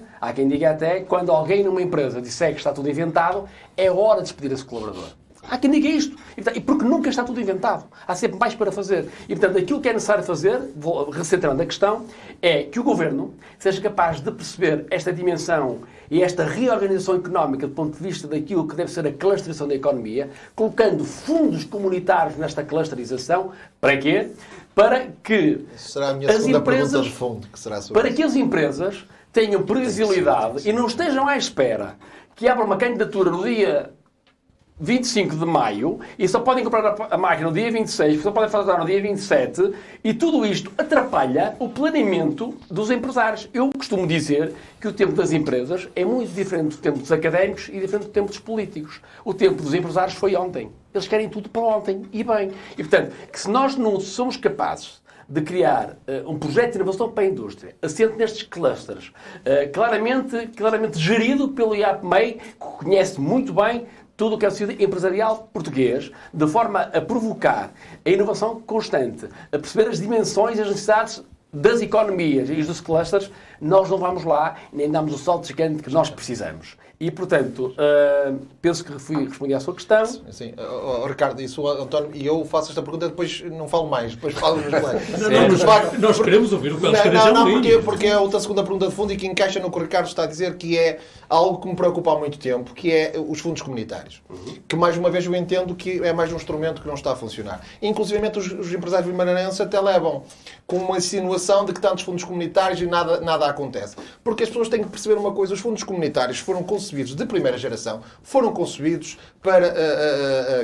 até, quando alguém numa empresa disser que está tudo inventado, é hora de despedir esse colaborador. Há quem diga isto. E porque nunca está tudo inventado. Há sempre mais para fazer. E, portanto, aquilo que é necessário fazer, vou recentrando a questão, é que o Governo seja capaz de perceber esta dimensão e esta reorganização económica do ponto de vista daquilo que deve ser a clusterização da economia, colocando fundos comunitários nesta clusterização. Para quê? Para que será a minha segunda pergunta de fundo, que será sobre para que as empresas tenham previsibilidade e não estejam à espera que abra uma candidatura no dia 25 de maio e só podem comprar a máquina no dia 26, só podem fazer no dia 27, e tudo isto atrapalha o planeamento dos empresários. Eu costumo dizer que o tempo das empresas é muito diferente do tempo dos académicos e diferente do tempo dos políticos. O tempo dos empresários foi ontem. Eles querem tudo para ontem e bem. E, portanto, que se nós não somos capazes de criar um projeto de inovação para a indústria, assente nestes clusters, claramente gerido pelo IAPMEI, que conhece muito bem tudo o que é o tecido empresarial português, de forma a provocar a inovação constante, a perceber as dimensões e as necessidades das economias e dos clusters, nós não vamos lá nem damos o salto gigante que nós precisamos. E, portanto, penso que respondi à sua questão. Sim. Ricardo, isso, António, e eu faço esta pergunta, depois não falo mais, depois falo nos colegas. Nós queremos ouvir o que eles querem dizer. Não, porque é outra segunda pergunta de fundo e que encaixa no que o Ricardo está a dizer, que é algo que me preocupa há muito tempo, que é os fundos comunitários. Que, mais uma vez, eu entendo que é mais um instrumento que não está a funcionar. Inclusive, os empresários limaranenses até levam com uma insinuação de que tantos fundos comunitários e nada acontece. Porque as pessoas têm que perceber uma coisa, os fundos comunitários foram concebidos de primeira geração, foram concebidos para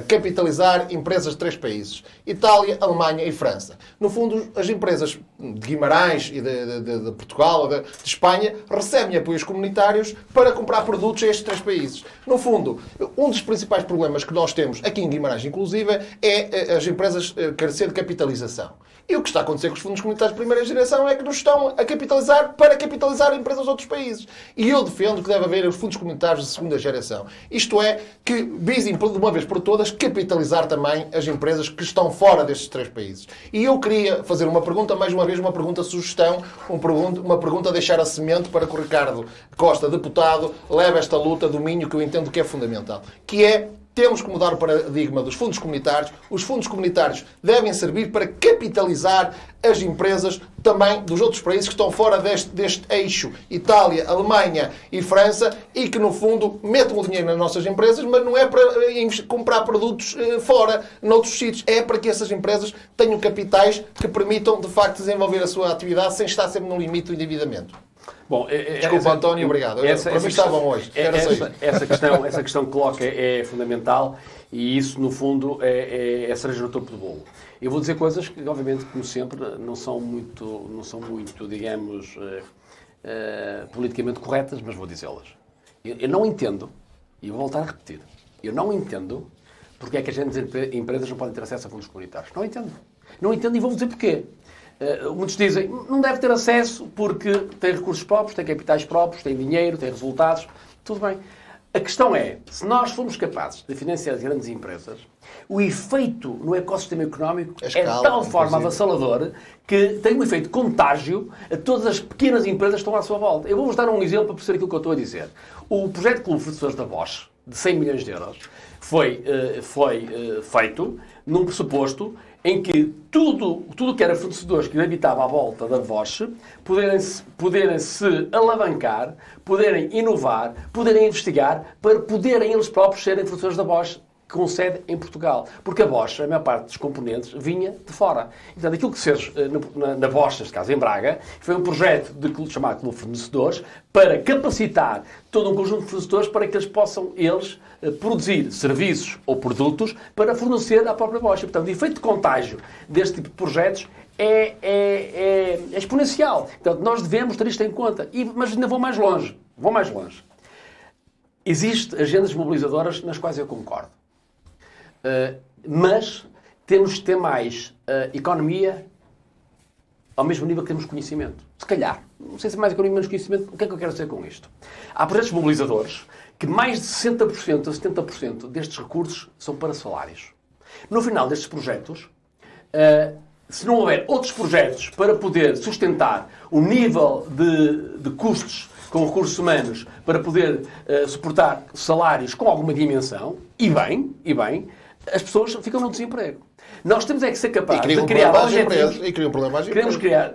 capitalizar empresas de 3 países: Itália, Alemanha e França. No fundo, as empresas de Guimarães e de Portugal, de Espanha, recebem apoios comunitários para comprar produtos a estes 3 países. No fundo, um dos principais problemas que nós temos aqui em Guimarães, inclusive, é as empresas carecer de capitalização. E o que está a acontecer com os fundos comunitários de primeira geração é que nos estão a capitalizar para capitalizar empresas de outros países. E eu defendo que deve haver os fundos comunitários de segunda geração. Isto é, que visem de uma vez por todas capitalizar também as empresas que estão fora destes 3 países. E eu queria fazer uma pergunta, mais uma vez, uma pergunta-sugestão, uma pergunta a deixar a semente para que o Ricardo Costa, deputado, leve esta luta a domínio que eu entendo que é fundamental. Que é: temos que mudar o paradigma dos fundos comunitários. Os fundos comunitários devem servir para capitalizar as empresas também dos outros países que estão fora deste eixo, Itália, Alemanha e França, e que, no fundo, metam o dinheiro nas nossas empresas, mas não é para comprar produtos fora, noutros sítios. É para que essas empresas tenham capitais que permitam, de facto, desenvolver a sua atividade sem estar sempre no limite do endividamento. Bom, desculpa, António, obrigado. Para mim estavam hoje. Essa questão que coloca é fundamental, e isso, no fundo, é a cereja no topo do bolo. Eu vou dizer coisas que, obviamente, como sempre, não são muito, digamos, politicamente corretas, mas vou dizê-las. Eu não entendo, e vou voltar a repetir, eu não entendo porque é que as grandes empresas não podem ter acesso a fundos comunitários. Não entendo. Não entendo, e vou dizer porquê. Muitos dizem, não deve ter acesso porque tem recursos próprios, tem capitais próprios, tem dinheiro, tem resultados. Tudo bem. A questão é, se nós formos capazes de financiar as grandes empresas, o efeito no ecossistema económico é de tal forma avassalador que tem um efeito contágio a todas as pequenas empresas que estão à sua volta. Eu vou-vos dar um exemplo para perceber aquilo que eu estou a dizer. O projeto Clube de Fornecedores da Bosch, de 100 milhões de euros, foi feito num pressuposto em que tudo que era fornecedores que habitava à volta da Bosch poderem se alavancar, poderem inovar, poderem investigar, para poderem eles próprios serem fornecedores da Bosch com sede em Portugal. Porque a Bosch, a maior parte dos componentes, vinha de fora. E, portanto, aquilo que se fez na Bosch, neste caso em Braga, foi um projeto chamado Clube de Fornecedores para capacitar todo um conjunto de fornecedores para que eles possam, produzir serviços ou produtos para fornecer à própria Bosch. E, portanto, o efeito de contágio deste tipo de projetos é exponencial. Portanto, nós devemos ter isto em conta. Mas ainda vou mais longe. Existem agendas mobilizadoras nas quais eu concordo. Mas temos de ter mais economia ao mesmo nível que temos conhecimento. Se calhar. Não sei se é mais economia ou menos conhecimento. O que é que eu quero dizer com isto? Há projetos mobilizadores que mais de 60% a 70% destes recursos são para salários. No final destes projetos, se não houver outros projetos para poder sustentar o nível de custos com recursos humanos para poder suportar salários com alguma dimensão, e bem, as pessoas ficam no desemprego. Nós temos é que ser capazes de criar objetivos. E criam um problema às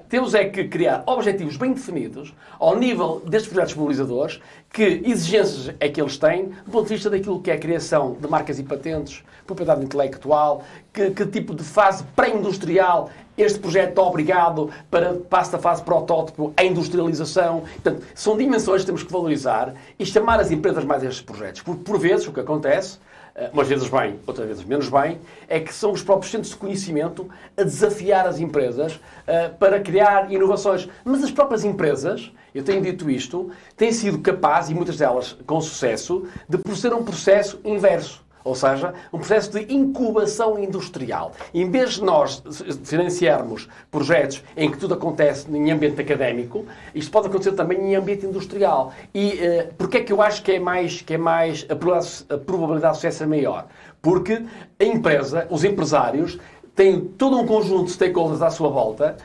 Temos é que criar objetivos bem definidos ao nível destes projetos mobilizadores, que exigências é que eles têm, do ponto de vista daquilo que é a criação de marcas e patentes, propriedade intelectual, que tipo de fase pré-industrial este projeto é obrigado para passo da fase protótipo à industrialização. Portanto, são dimensões que temos que valorizar e chamar as empresas mais a estes projetos. Porque, por vezes, o que acontece, umas vezes bem, outras vezes menos bem, é que são os próprios centros de conhecimento a desafiar as empresas para criar inovações. Mas as próprias empresas, eu tenho dito isto, têm sido capazes, e muitas delas com sucesso, de proceder a um processo inverso. Ou seja, um processo de incubação industrial. Em vez de nós financiarmos projetos em que tudo acontece em ambiente académico, isto pode acontecer também em ambiente industrial. E porquê é que eu acho que é mais a probabilidade de sucesso é maior? Porque a empresa, os empresários, têm todo um conjunto de stakeholders à sua volta,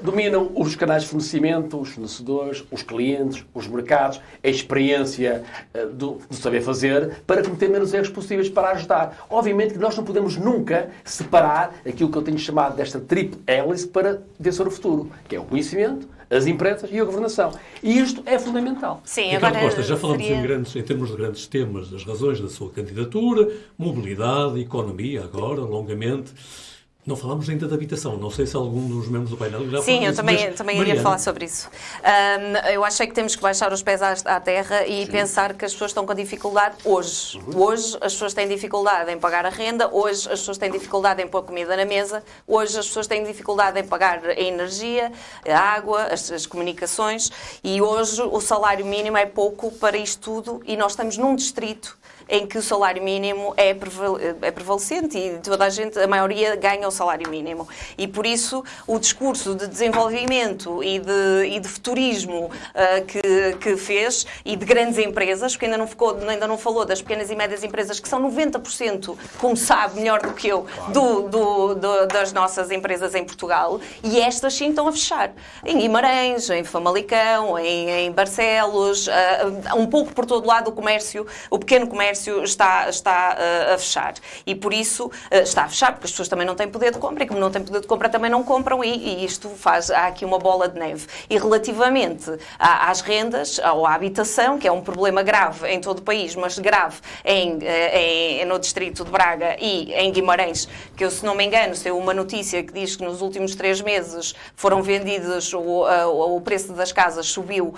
dominam os canais de fornecimento, os fornecedores, os clientes, os mercados, a experiência do saber fazer, para cometer menos erros possíveis para ajudar. Obviamente que nós não podemos nunca separar aquilo que eu tenho chamado desta triple hélice para vencer o futuro, que é o conhecimento, as empresas e a governação. E isto é fundamental. Sim, Ricardo agora Costa, já falamos em termos de grandes temas, as razões da sua candidatura, mobilidade, economia, agora, longamente. Não falámos ainda de habitação. Não sei se algum dos membros do painel já falou. Sim, eu disso, também iria falar sobre isso. Eu acho que temos que baixar os pés à terra e pensar que as pessoas estão com dificuldade hoje. Hoje as pessoas têm dificuldade em pagar a renda, hoje as pessoas têm dificuldade em pôr comida na mesa, hoje as pessoas têm dificuldade em pagar a energia, a água, as comunicações, e hoje o salário mínimo é pouco para isto tudo, e nós estamos num distrito em que o salário mínimo é prevalecente e toda a gente, a maioria, ganha o salário mínimo. E por isso o discurso de desenvolvimento e de futurismo que fez, e de grandes empresas, porque ainda não falou das pequenas e médias empresas, que são 90%, como sabe melhor do que eu, das nossas empresas em Portugal, e estas sim estão a fechar. Em Guimarães, em Famalicão, em Barcelos, um pouco por todo lado o pequeno comércio está a fechar. E por isso está a fechar, porque as pessoas também não têm poder de compra, e como não têm poder de compra também não compram, e isto há aqui uma bola de neve. E relativamente às rendas, ou à habitação, que é um problema grave em todo o país, mas grave no distrito de Braga e em Guimarães, que eu, se não me engano, saiu uma notícia que diz que nos últimos 3 meses foram vendidos, o preço das casas subiu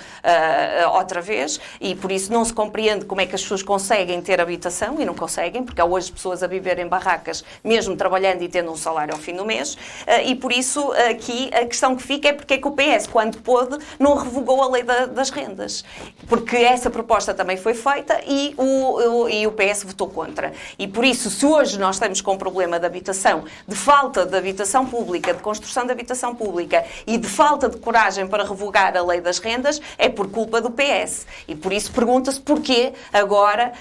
outra vez, e por isso não se compreende como é que as pessoas conseguem ter habitação, e não conseguem, porque há hoje pessoas a viver em barracas, mesmo trabalhando e tendo um salário ao fim do mês, e por isso aqui a questão que fica é porque é que o PS, quando pôde, não revogou a lei das rendas. Porque essa proposta também foi feita e o PS votou contra. E por isso, se hoje nós estamos com um problema de habitação, de falta de habitação pública, de construção de habitação pública e de falta de coragem para revogar a lei das rendas, é por culpa do PS. E por isso pergunta-se porquê agora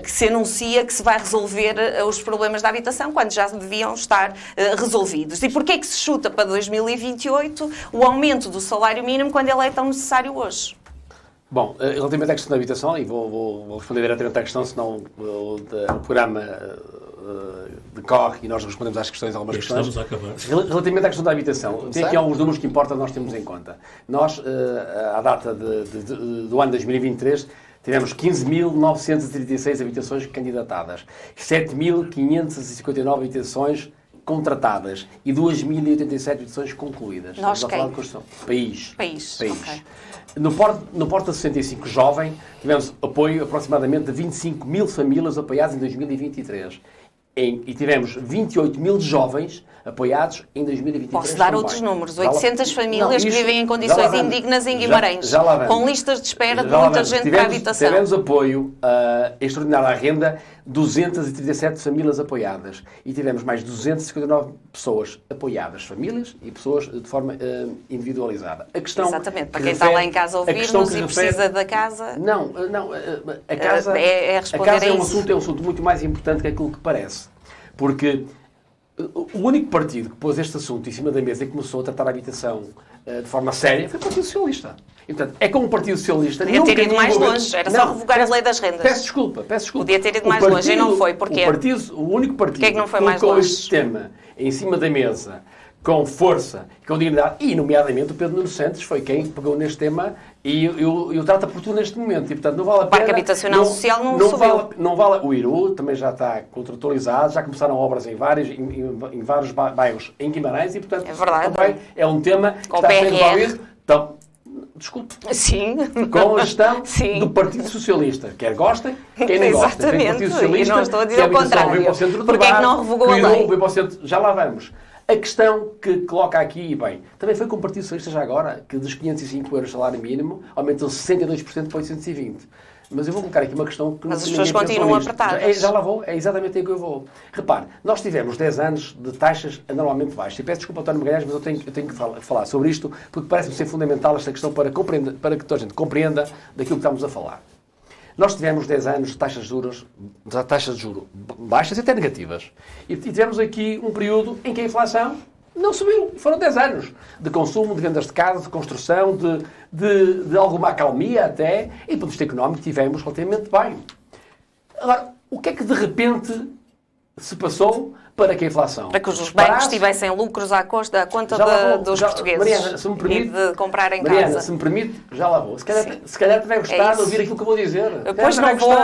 que se anuncia que se vai resolver os problemas da habitação, quando já deviam estar resolvidos. E porquê que se chuta para 2028 o aumento do salário mínimo quando ele é tão necessário hoje? Bom, relativamente à questão da habitação, e vou responder diretamente à questão, senão o programa decorre e nós respondemos às questões, algumas questões. Estamos a acabar. Relativamente à questão da habitação, tem aqui alguns números que importa nós temos em conta. Nós, à data do ano 2023, tivemos 15.936 habitações candidatadas, 7.559 habitações contratadas e 2.087 habitações concluídas. Nós Estamos a falar de construção. País. Ok. No Porta 65 Jovem, tivemos apoio aproximadamente de 25 mil famílias apoiadas em 2023. E tivemos 28 mil jovens apoiados em 2023. Posso dar também. outros números. Já lá- 800 famílias Não, que isto- vivem em já condições lá vamos. indignas em Guimarães, Já lá vamos. com listas de espera de Já lá muita vamos. gente para a habitação. Tivemos apoio extraordinário à renda, 237 famílias apoiadas. E tivemos mais 259 pessoas apoiadas, famílias e pessoas de forma individualizada. A questão Exatamente. Para que quem está lá em casa a questão ouvir-nos que e refere- precisa da casa... Não, a casa, É a responder casa a é um isso. assunto muito mais importante que aquilo que parece. Porque o único partido que pôs este assunto em cima da mesa e começou a tratar a habitação de forma séria foi o Partido Socialista. E, portanto, é como o Partido Socialista... Podia ter nunca ido nenhum mais governo- longe, era só revogar a lei das rendas. Peço desculpa. Podia ter ido O mais longe e não foi. Porquê? O único partido Porquê é que não foi mais colocou longe? este tema em cima da mesa com força, com dignidade, e nomeadamente o Pedro Nuno Santos foi quem pegou neste tema e o trata por tu neste momento. E, portanto, não vale a pena... Parque Habitacional Social não subiu. Não vale, o IRU também já está contratualizado, já começaram obras em vários bairros em Guimarães e, portanto, É verdade. também é um tema que Com está a ser PRR. resolvido. Então, desculpe. Sim. Com a gestão Sim. do Partido Socialista. Quer gostem, quem não gosta. Tem Exatamente. Partido Socialista, E não estou a dizer que o a habitação contrário. vem para o centro do Porquê é que debate, não revogou a que o lei? IRU vem para o centro... Já lá vamos. A questão que coloca aqui, bem, também foi com o Partido Socialista já agora, que dos 505 euros de salário mínimo, aumentou 62% para 820. Mas eu vou colocar aqui uma questão que Mas as ninguém pessoas pensou continuam nisto. apertadas. Já lá vou, é exatamente aí que eu vou. Repare, nós tivemos 10 anos de taxas anormalmente baixas. E peço desculpa, António Magalhães, mas eu tenho que falar sobre isto, porque parece-me ser fundamental esta questão para que toda a gente compreenda daquilo que estamos a falar. Nós tivemos 10 anos de taxas de juros baixas e até negativas. E tivemos aqui um período em que a inflação não subiu. Foram 10 anos de consumo, de vendas de casa, de construção, de alguma acalmia até. E do ponto de vista económico tivemos relativamente bem. Agora, o que é que de repente se passou para que a inflação... Para que os bancos disparasse? tivessem lucros à conta Já lá vou, dos portugueses. Mariana, se me permite, e de comprar em Mariana, casa. se me permite, já lá vou. Se calhar te vai gostar de isso. ouvir aquilo que eu vou dizer. Pois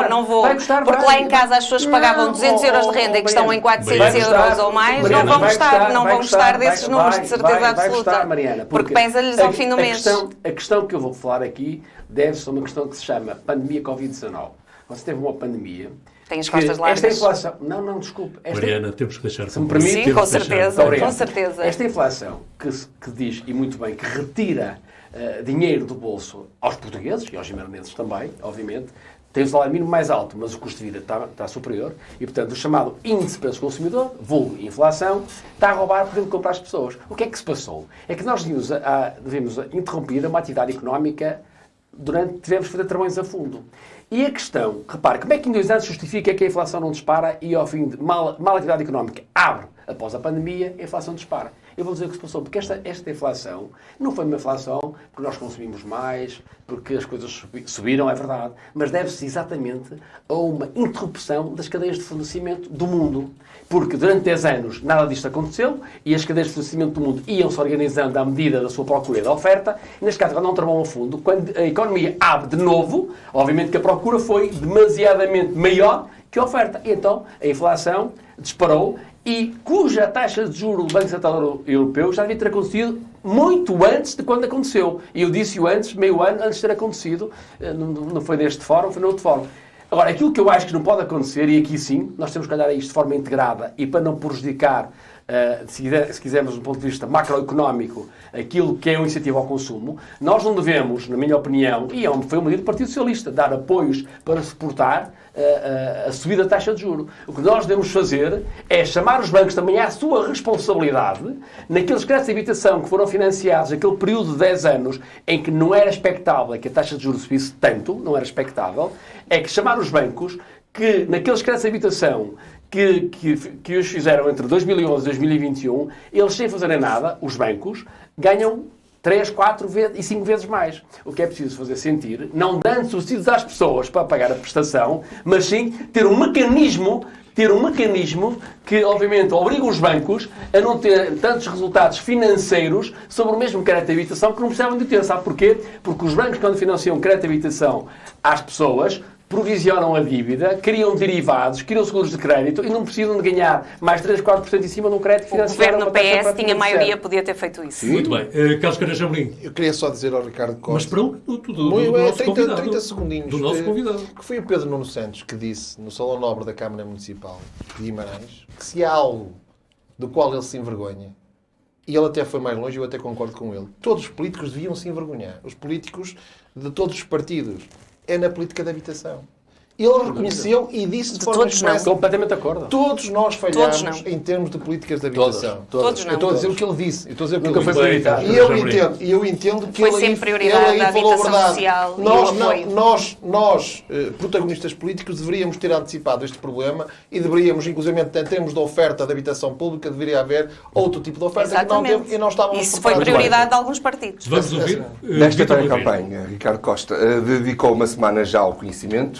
não vou. Vai gostar, porque vai. lá em casa as pessoas pagavam 200 euros de renda e que estão em 400 vai gostar, euros ou mais, Mariana, não vão vai gostar, não vai vão gostar desses vai- números, de certeza vai absoluta. gostar, Mariana, porque pesa-lhes ao fim do mês. A questão que eu vou falar aqui deve-se a uma questão que se chama pandemia Covid-19. Você teve uma pandemia... Tem as costas Esta largas. inflação... Não, desculpe. Mariana, temos que deixar... Se me permite... Sim, com Temos que deixar. certeza. Obrigado. Com certeza. Esta inflação que diz, e muito bem, que retira dinheiro do bolso aos portugueses e aos gimaranenses também, obviamente, tem o salário mínimo mais alto, mas o custo de vida está superior e, portanto, o chamado índice de preço do consumidor, vulgo inflação, está a roubar por dentro de comprar as pessoas. O que é que se passou? É que nós devemos interromper uma atividade económica tivemos que fazer trabalhos a fundo. E a questão, repare, como é que em 2 anos justifica que a inflação não dispara e ao fim de mal atividade económica abre após a pandemia, a inflação dispara? Eu vou dizer o que se passou, porque esta inflação não foi uma inflação porque nós consumimos mais, porque as coisas subiram, é verdade, mas deve-se exatamente a uma interrupção das cadeias de fornecimento do mundo. Porque durante 10 anos nada disto aconteceu e as cadeias de fornecimento do mundo iam-se organizando à medida da sua procura e da oferta. E neste caso, quando não trabalham a fundo, quando a economia abre de novo, obviamente que a procura foi demasiadamente maior que a oferta. E então a inflação disparou e cuja taxa de juros do Banco Central Europeu já devia ter acontecido muito antes de quando aconteceu. E eu disse-o antes, meio ano antes de ter acontecido. Não foi neste fórum, foi noutro fórum. Agora, aquilo que eu acho que não pode acontecer, e aqui sim, nós temos que olhar a isto de forma integrada e para não prejudicar, se quisermos, do ponto de vista macroeconómico, aquilo que é um incentivo ao consumo, nós não devemos, na minha opinião, e foi uma medida do Partido Socialista, dar apoios para suportar a subida da taxa de juros. O que nós devemos fazer é chamar os bancos também à sua responsabilidade naqueles créditos de habitação que foram financiados naquele período de 10 anos em que não era expectável que a taxa de juros subisse tanto, não era expectável, é que chamar os bancos que naqueles créditos de habitação que os fizeram entre 2011 e 2021, eles sem fazerem nada, os bancos, ganham 3, 4 e 5 vezes mais. O que é preciso fazer sentir, não dando subsídios às pessoas para pagar a prestação, mas sim ter um mecanismo ter um mecanismo que, obviamente, obriga os bancos a não ter tantos resultados financeiros sobre o mesmo crédito de habitação que não precisavam de ter. Sabe porquê? Porque os bancos, quando financiam crédito de habitação às pessoas, provisionam a dívida, criam derivados, criam seguros de crédito e não precisam de ganhar mais 3, 4% em cima de um crédito financiado. O governo PS tinha maioria, podia ter feito isso. Muito bem. Carlos Canas Amorim. Eu queria só dizer ao Ricardo Costa... Mas para um minuto do nosso convidado. 30 segundinhos. Do nosso convidado. Que foi o Pedro Nuno Santos que disse no Salão Nobre da Câmara Municipal de Guimarães que se há algo do qual ele se envergonha, e ele até foi mais longe, eu até concordo com ele, todos os políticos deviam se envergonhar. Os políticos de todos os partidos. É na política de habitação. Ele reconheceu e disse de forma expressa... Completamente de acordo. Todos nós falhamos em termos de políticas de habitação. Todos não. Eu estou a dizer o que ele disse. Nunca foi prioridade. E eu entendo que foi ele sempre prioridade da habitação social e o apoio. Nós, protagonistas políticos, deveríamos ter antecipado este problema e deveríamos, inclusive, em termos de oferta de habitação pública, deveria haver outro tipo de oferta que não temos e não estávamos Isso foi prioridade de alguns partidos. Vamos ouvir. Nesta campanha, Ricardo Costa dedicou uma semana já ao conhecimento.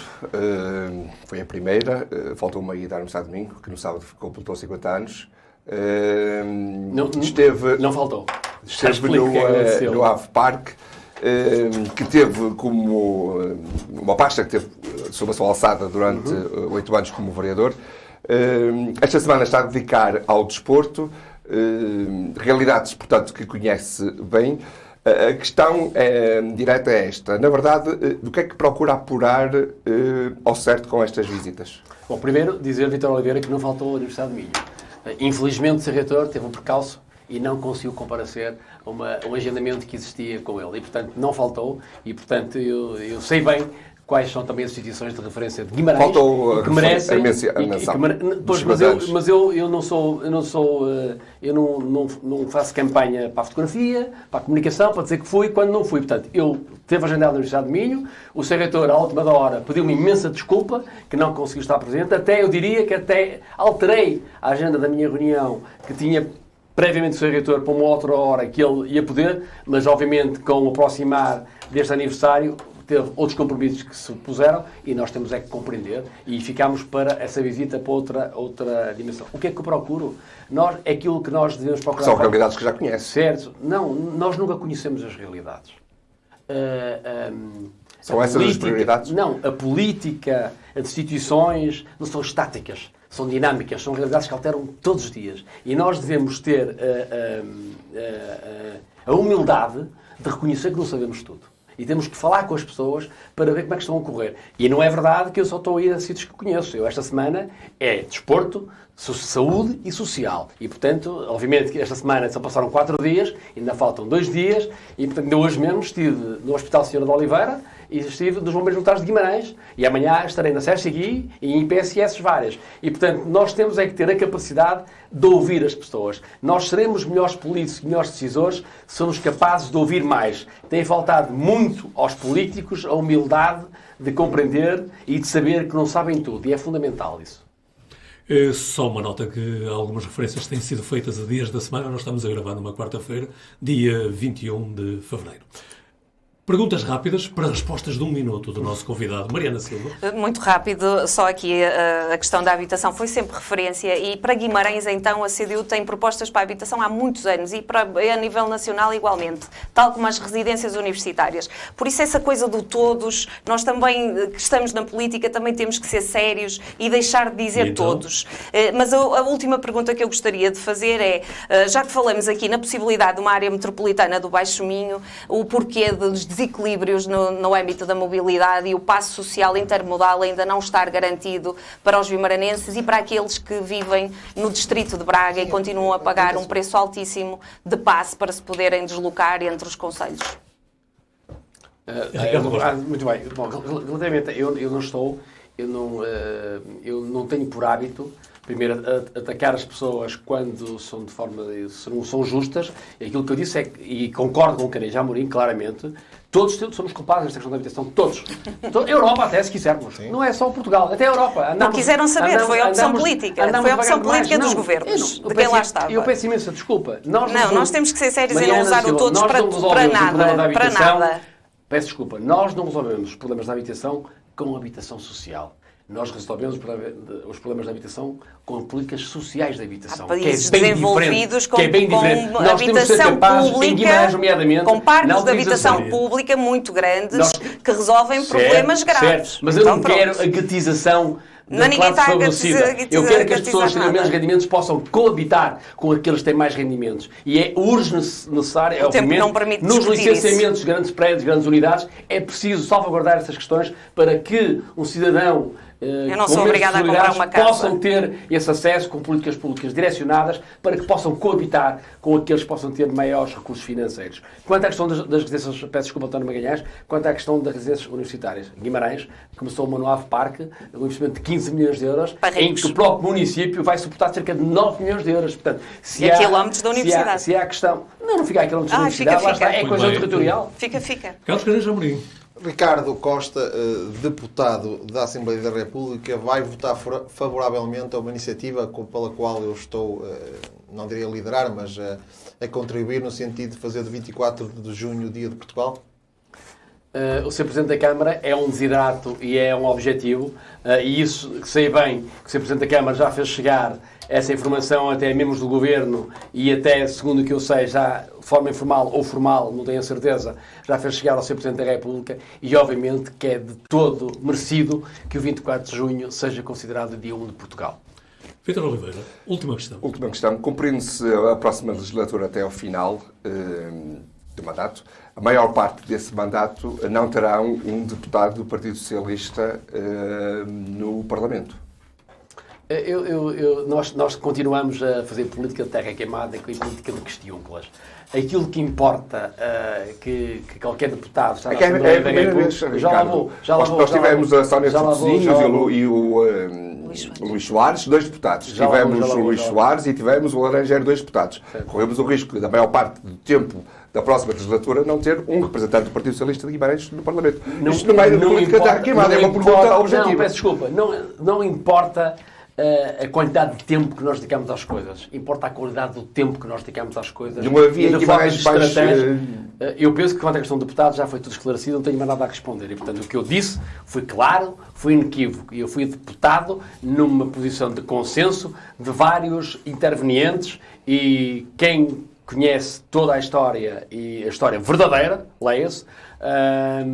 Foi a primeira. Faltou-me aí dar no sábado domingo, que no sábado completou 50 anos. Não faltou. Esteve no Ave Park, que teve como uma pasta que teve sob a sua alçada durante 8 anos como vereador. Esta semana está a dedicar ao desporto, realidades, portanto, que conhece bem. A questão direta é esta. Na verdade, do que é que procura apurar ao certo com estas visitas? Bom, primeiro, dizer, Vítor Oliveira, que não faltou a Universidade de Minho. Infelizmente, o seu reitor teve um percalço e não conseguiu comparecer a um agendamento que existia com ele. E, portanto, não faltou. E, portanto, eu sei bem quais são também as instituições de referência de Guimarães. Faltou que merecem. Mas eu não faço campanha para a fotografia, para a comunicação, para dizer que fui quando não fui. Portanto, eu teve agendado na Universidade de Minho, o seu reitor, à última da hora, pediu-me imensa desculpa, que não conseguiu estar presente. Eu diria que até alterei a agenda da minha reunião, que tinha previamente o seu reitor para uma outra hora que ele ia poder, mas obviamente com o aproximar deste aniversário, teve outros compromissos que se puseram e nós temos é que compreender e ficámos para essa visita para outra dimensão. O que é que eu procuro? É aquilo que nós devemos procurar. São realidades que já conhece. Certo. Não, nós nunca conhecemos as realidades. São essas as prioridades? Não, a política, as instituições não são estáticas, são dinâmicas, são realidades que alteram todos os dias. E nós devemos ter a humildade de reconhecer que não sabemos tudo. E temos que falar com as pessoas para ver como é que estão a correr. E não é verdade que eu só estou a ir a sítios que conheço. Eu, esta semana, é desporto, saúde e social. E, portanto, obviamente, que esta semana só passaram 4 dias, ainda faltam 2 dias, e, portanto, hoje mesmo estive no Hospital Senhora de Oliveira e estive nos Bombeiros Militares de Guimarães. E amanhã estarei na CSGI e em PSS várias. E, portanto, nós temos é que ter a capacidade de ouvir as pessoas. Nós seremos melhores políticos, melhores decisores, se somos capazes de ouvir mais. Tem faltado muito aos políticos a humildade de compreender e de saber que não sabem tudo. E é fundamental isso. Só uma nota que algumas referências têm sido feitas a dias da semana. Nós estamos a gravar numa quarta-feira, dia 21 de fevereiro. Perguntas rápidas para respostas de 1 minuto do nosso convidado, Mariana Silva. Muito rápido, só aqui a questão da habitação foi sempre referência e para Guimarães, então, a CDU tem propostas para a habitação há muitos anos e a nível nacional igualmente, tal como as residências universitárias. Por isso essa coisa do todos, nós também que estamos na política também temos que ser sérios e deixar de dizer então? Todos. Mas a última pergunta que eu gostaria de fazer é, já que falamos aqui na possibilidade de uma área metropolitana do Baixo Minho, o porquê dos desequilíbrios no âmbito da mobilidade e o passo social intermodal ainda não estar garantido para os vimaranenses e para aqueles que vivem no distrito de Braga e continuam a pagar um preço altíssimo de passe para se poderem deslocar entre os concelhos. Muito bem. Bom, relativamente, eu não tenho por hábito primeiro, atacar as pessoas quando são de forma, se não são justas. E aquilo que eu disse é que, e concordo com o Caneja Amorim, claramente, todos somos culpados desta questão da habitação, todos. A Europa até, se quisermos. Sim. Não é só Portugal, até a Europa. Não quiseram saber, foi a opção política. Foi a opção política dos governos, de quem lá estava. Eu peço imensa desculpa. Nós temos que ser sérios e não usar o todos para nada. Peço desculpa. Nós não resolvemos os problemas da habitação com habitação social. Nós resolvemos os problemas da habitação com políticas sociais de habitação. Há países desenvolvidos com Nós habitação pública, nomeadamente, com parques de habitação pública muito grandes que resolvem problemas graves. Certo. Mas eu não quero a guetização da classe favorecida. Eu quero que as pessoas que têm menos rendimentos possam coabitar com aqueles que têm mais rendimentos. E é urgente necessário, obviamente, nos licenciamentos de grandes prédios, grandes unidades, é preciso salvaguardar essas questões para que um cidadão eu não sou obrigada a comprar uma casa. Possam ter esse acesso com políticas públicas direcionadas para que possam coabitar com aqueles que possam ter maiores recursos financeiros. Quanto à questão das residências, peço desculpa, António Magalhães, quanto à questão das residências universitárias, Guimarães começou uma no Ave Parque, um investimento de 15 milhões de euros, em que o próprio município vai suportar cerca de 9 milhões de euros. Portanto, se há quilómetros da universidade. Se há a questão... Não fica a quilómetros da universidade, lá está, é coisa territorial. Fica. Carlos Caneja Amorim. Ricardo Costa, deputado da Assembleia da República, vai votar favoravelmente a uma iniciativa pela qual eu estou, não diria a liderar, mas a contribuir no sentido de fazer de 24 de junho o Dia de Portugal? O Sr. Presidente da Câmara é um desiderato e é um objetivo, e isso sei bem que o Sr. Presidente da Câmara já fez chegar essa informação até membros do Governo e até, segundo o que eu sei, já de forma informal ou formal, não tenho a certeza, já fez chegar ao Sr. Presidente da República e, obviamente, que é de todo merecido que o 24 de junho seja considerado o Dia 1 de Portugal. Vítor Oliveira, última questão. Última questão. Cumprindo-se a próxima legislatura até ao final do mandato, a maior parte desse mandato não terá um deputado do Partido Socialista no Parlamento. Nós continuamos a fazer política de terra queimada e política de questiúnculas. Aquilo que importa que qualquer deputado está na Assembleia da República... Nós tivemos a Sónia Fortezinhos e o Luís Soares, 2 deputados. Tivemos o Luís Soares e tivemos o Laranjeiro, 2 deputados. Corremos o risco, da maior parte do tempo da próxima legislatura, não ter um representante do Partido Socialista de Guimarães no Parlamento. Isto não é de política de terra queimada, é uma pergunta objetiva. Não, peço desculpa. Não importa a quantidade de tempo que nós dedicamos às coisas. Importa a qualidade do tempo que nós dedicamos às coisas. Não havia Guimarães Eu penso que quanto à questão do deputado já foi tudo esclarecido, não tenho mais nada a responder. E, portanto, o que eu disse foi claro, foi inequívoco. E eu fui deputado numa posição de consenso de vários intervenientes e quem conhece toda a história e a história verdadeira, leia-se,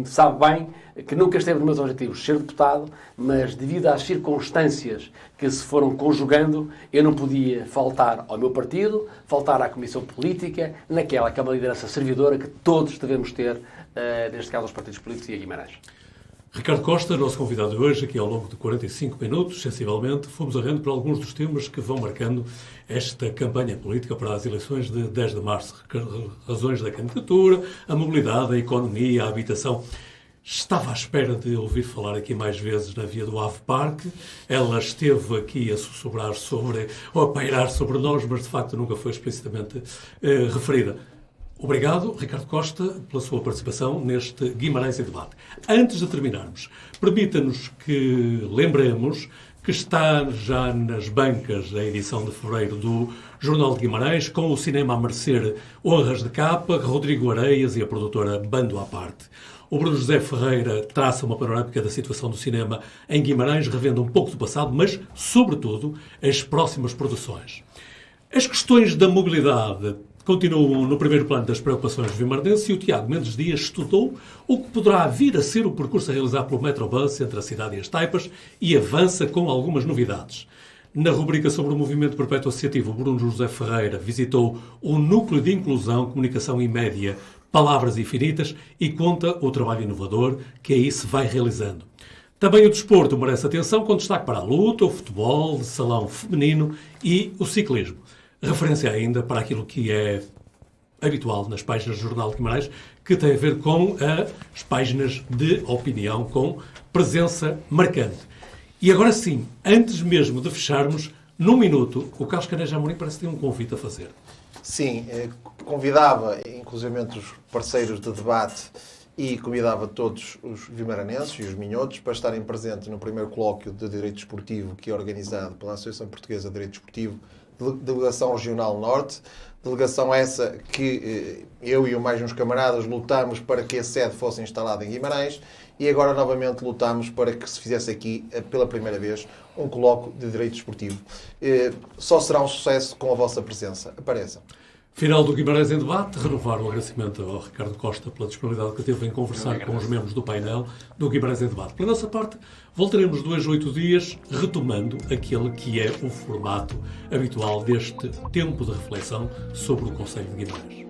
sabe bem que nunca esteve nos meus objetivos ser deputado, mas devido às circunstâncias que se foram conjugando, eu não podia faltar ao meu partido, faltar à Comissão Política, naquela que é uma liderança servidora que todos devemos ter, neste caso aos partidos políticos e a Guimarães. Ricardo Costa, nosso convidado de hoje, aqui ao longo de 45 minutos, sensivelmente, fomos arrendo por alguns dos temas que vão marcando esta campanha política para as eleições de 10 de março. Razões da candidatura, a mobilidade, a economia, a habitação. Estava à espera de ouvir falar aqui mais vezes na via do Ave Parque. Ela esteve aqui a sussurrar sobre, ou a pairar sobre nós, mas de facto nunca foi explicitamente referida. Obrigado, Ricardo Costa, pela sua participação neste Guimarães em Debate. Antes de terminarmos, permita-nos que lembremos que está já nas bancas a edição de fevereiro do Jornal de Guimarães, com o cinema a merecer honras de capa, Rodrigo Areias e a produtora Bando à Parte. O Bruno José Ferreira traça uma panorâmica da situação do cinema em Guimarães, revendo um pouco do passado, mas, sobretudo, as próximas produções. As questões da mobilidade continuam no primeiro plano das preocupações vimardenses e o Tiago Mendes Dias estudou o que poderá vir a ser o percurso a realizar pelo Metrobus entre a cidade e as Taipas e avança com algumas novidades. Na rubrica sobre o movimento perpétuo associativo, o Bruno José Ferreira visitou o Núcleo de Inclusão, Comunicação e Média, Palavras Infinitas, e conta o trabalho inovador que aí se vai realizando. Também o desporto merece atenção, com destaque para a luta, o futebol, o salão feminino e o ciclismo. Referência ainda para aquilo que é habitual nas páginas do Jornal de Guimarães, que tem a ver com as páginas de opinião, com presença marcante. E agora sim, antes mesmo de fecharmos, num minuto, o Carlos Caneja Amorim parece que tem um convite a fazer. Sim, convidava inclusive os parceiros de debate e convidava todos os vimaranenses e os minhotos para estarem presentes no primeiro colóquio de Direito Desportivo que é organizado pela Associação Portuguesa de Direito Desportivo Delegação Regional Norte. Delegação essa que eu e mais uns camaradas lutamos para que a sede fosse instalada em Guimarães e agora novamente lutamos para que se fizesse aqui, pela primeira vez, um colóquio de direito desportivo. Só será um sucesso com a vossa presença. Apareçam. Final do Guimarães em Debate. Renovar o agradecimento ao Ricardo Costa pela disponibilidade que teve em conversar com os membros do painel do Guimarães em Debate. Pela nossa parte, voltaremos 2 a 8 dias, retomando aquele que é o formato habitual deste tempo de reflexão sobre o Conselho de Guimarães.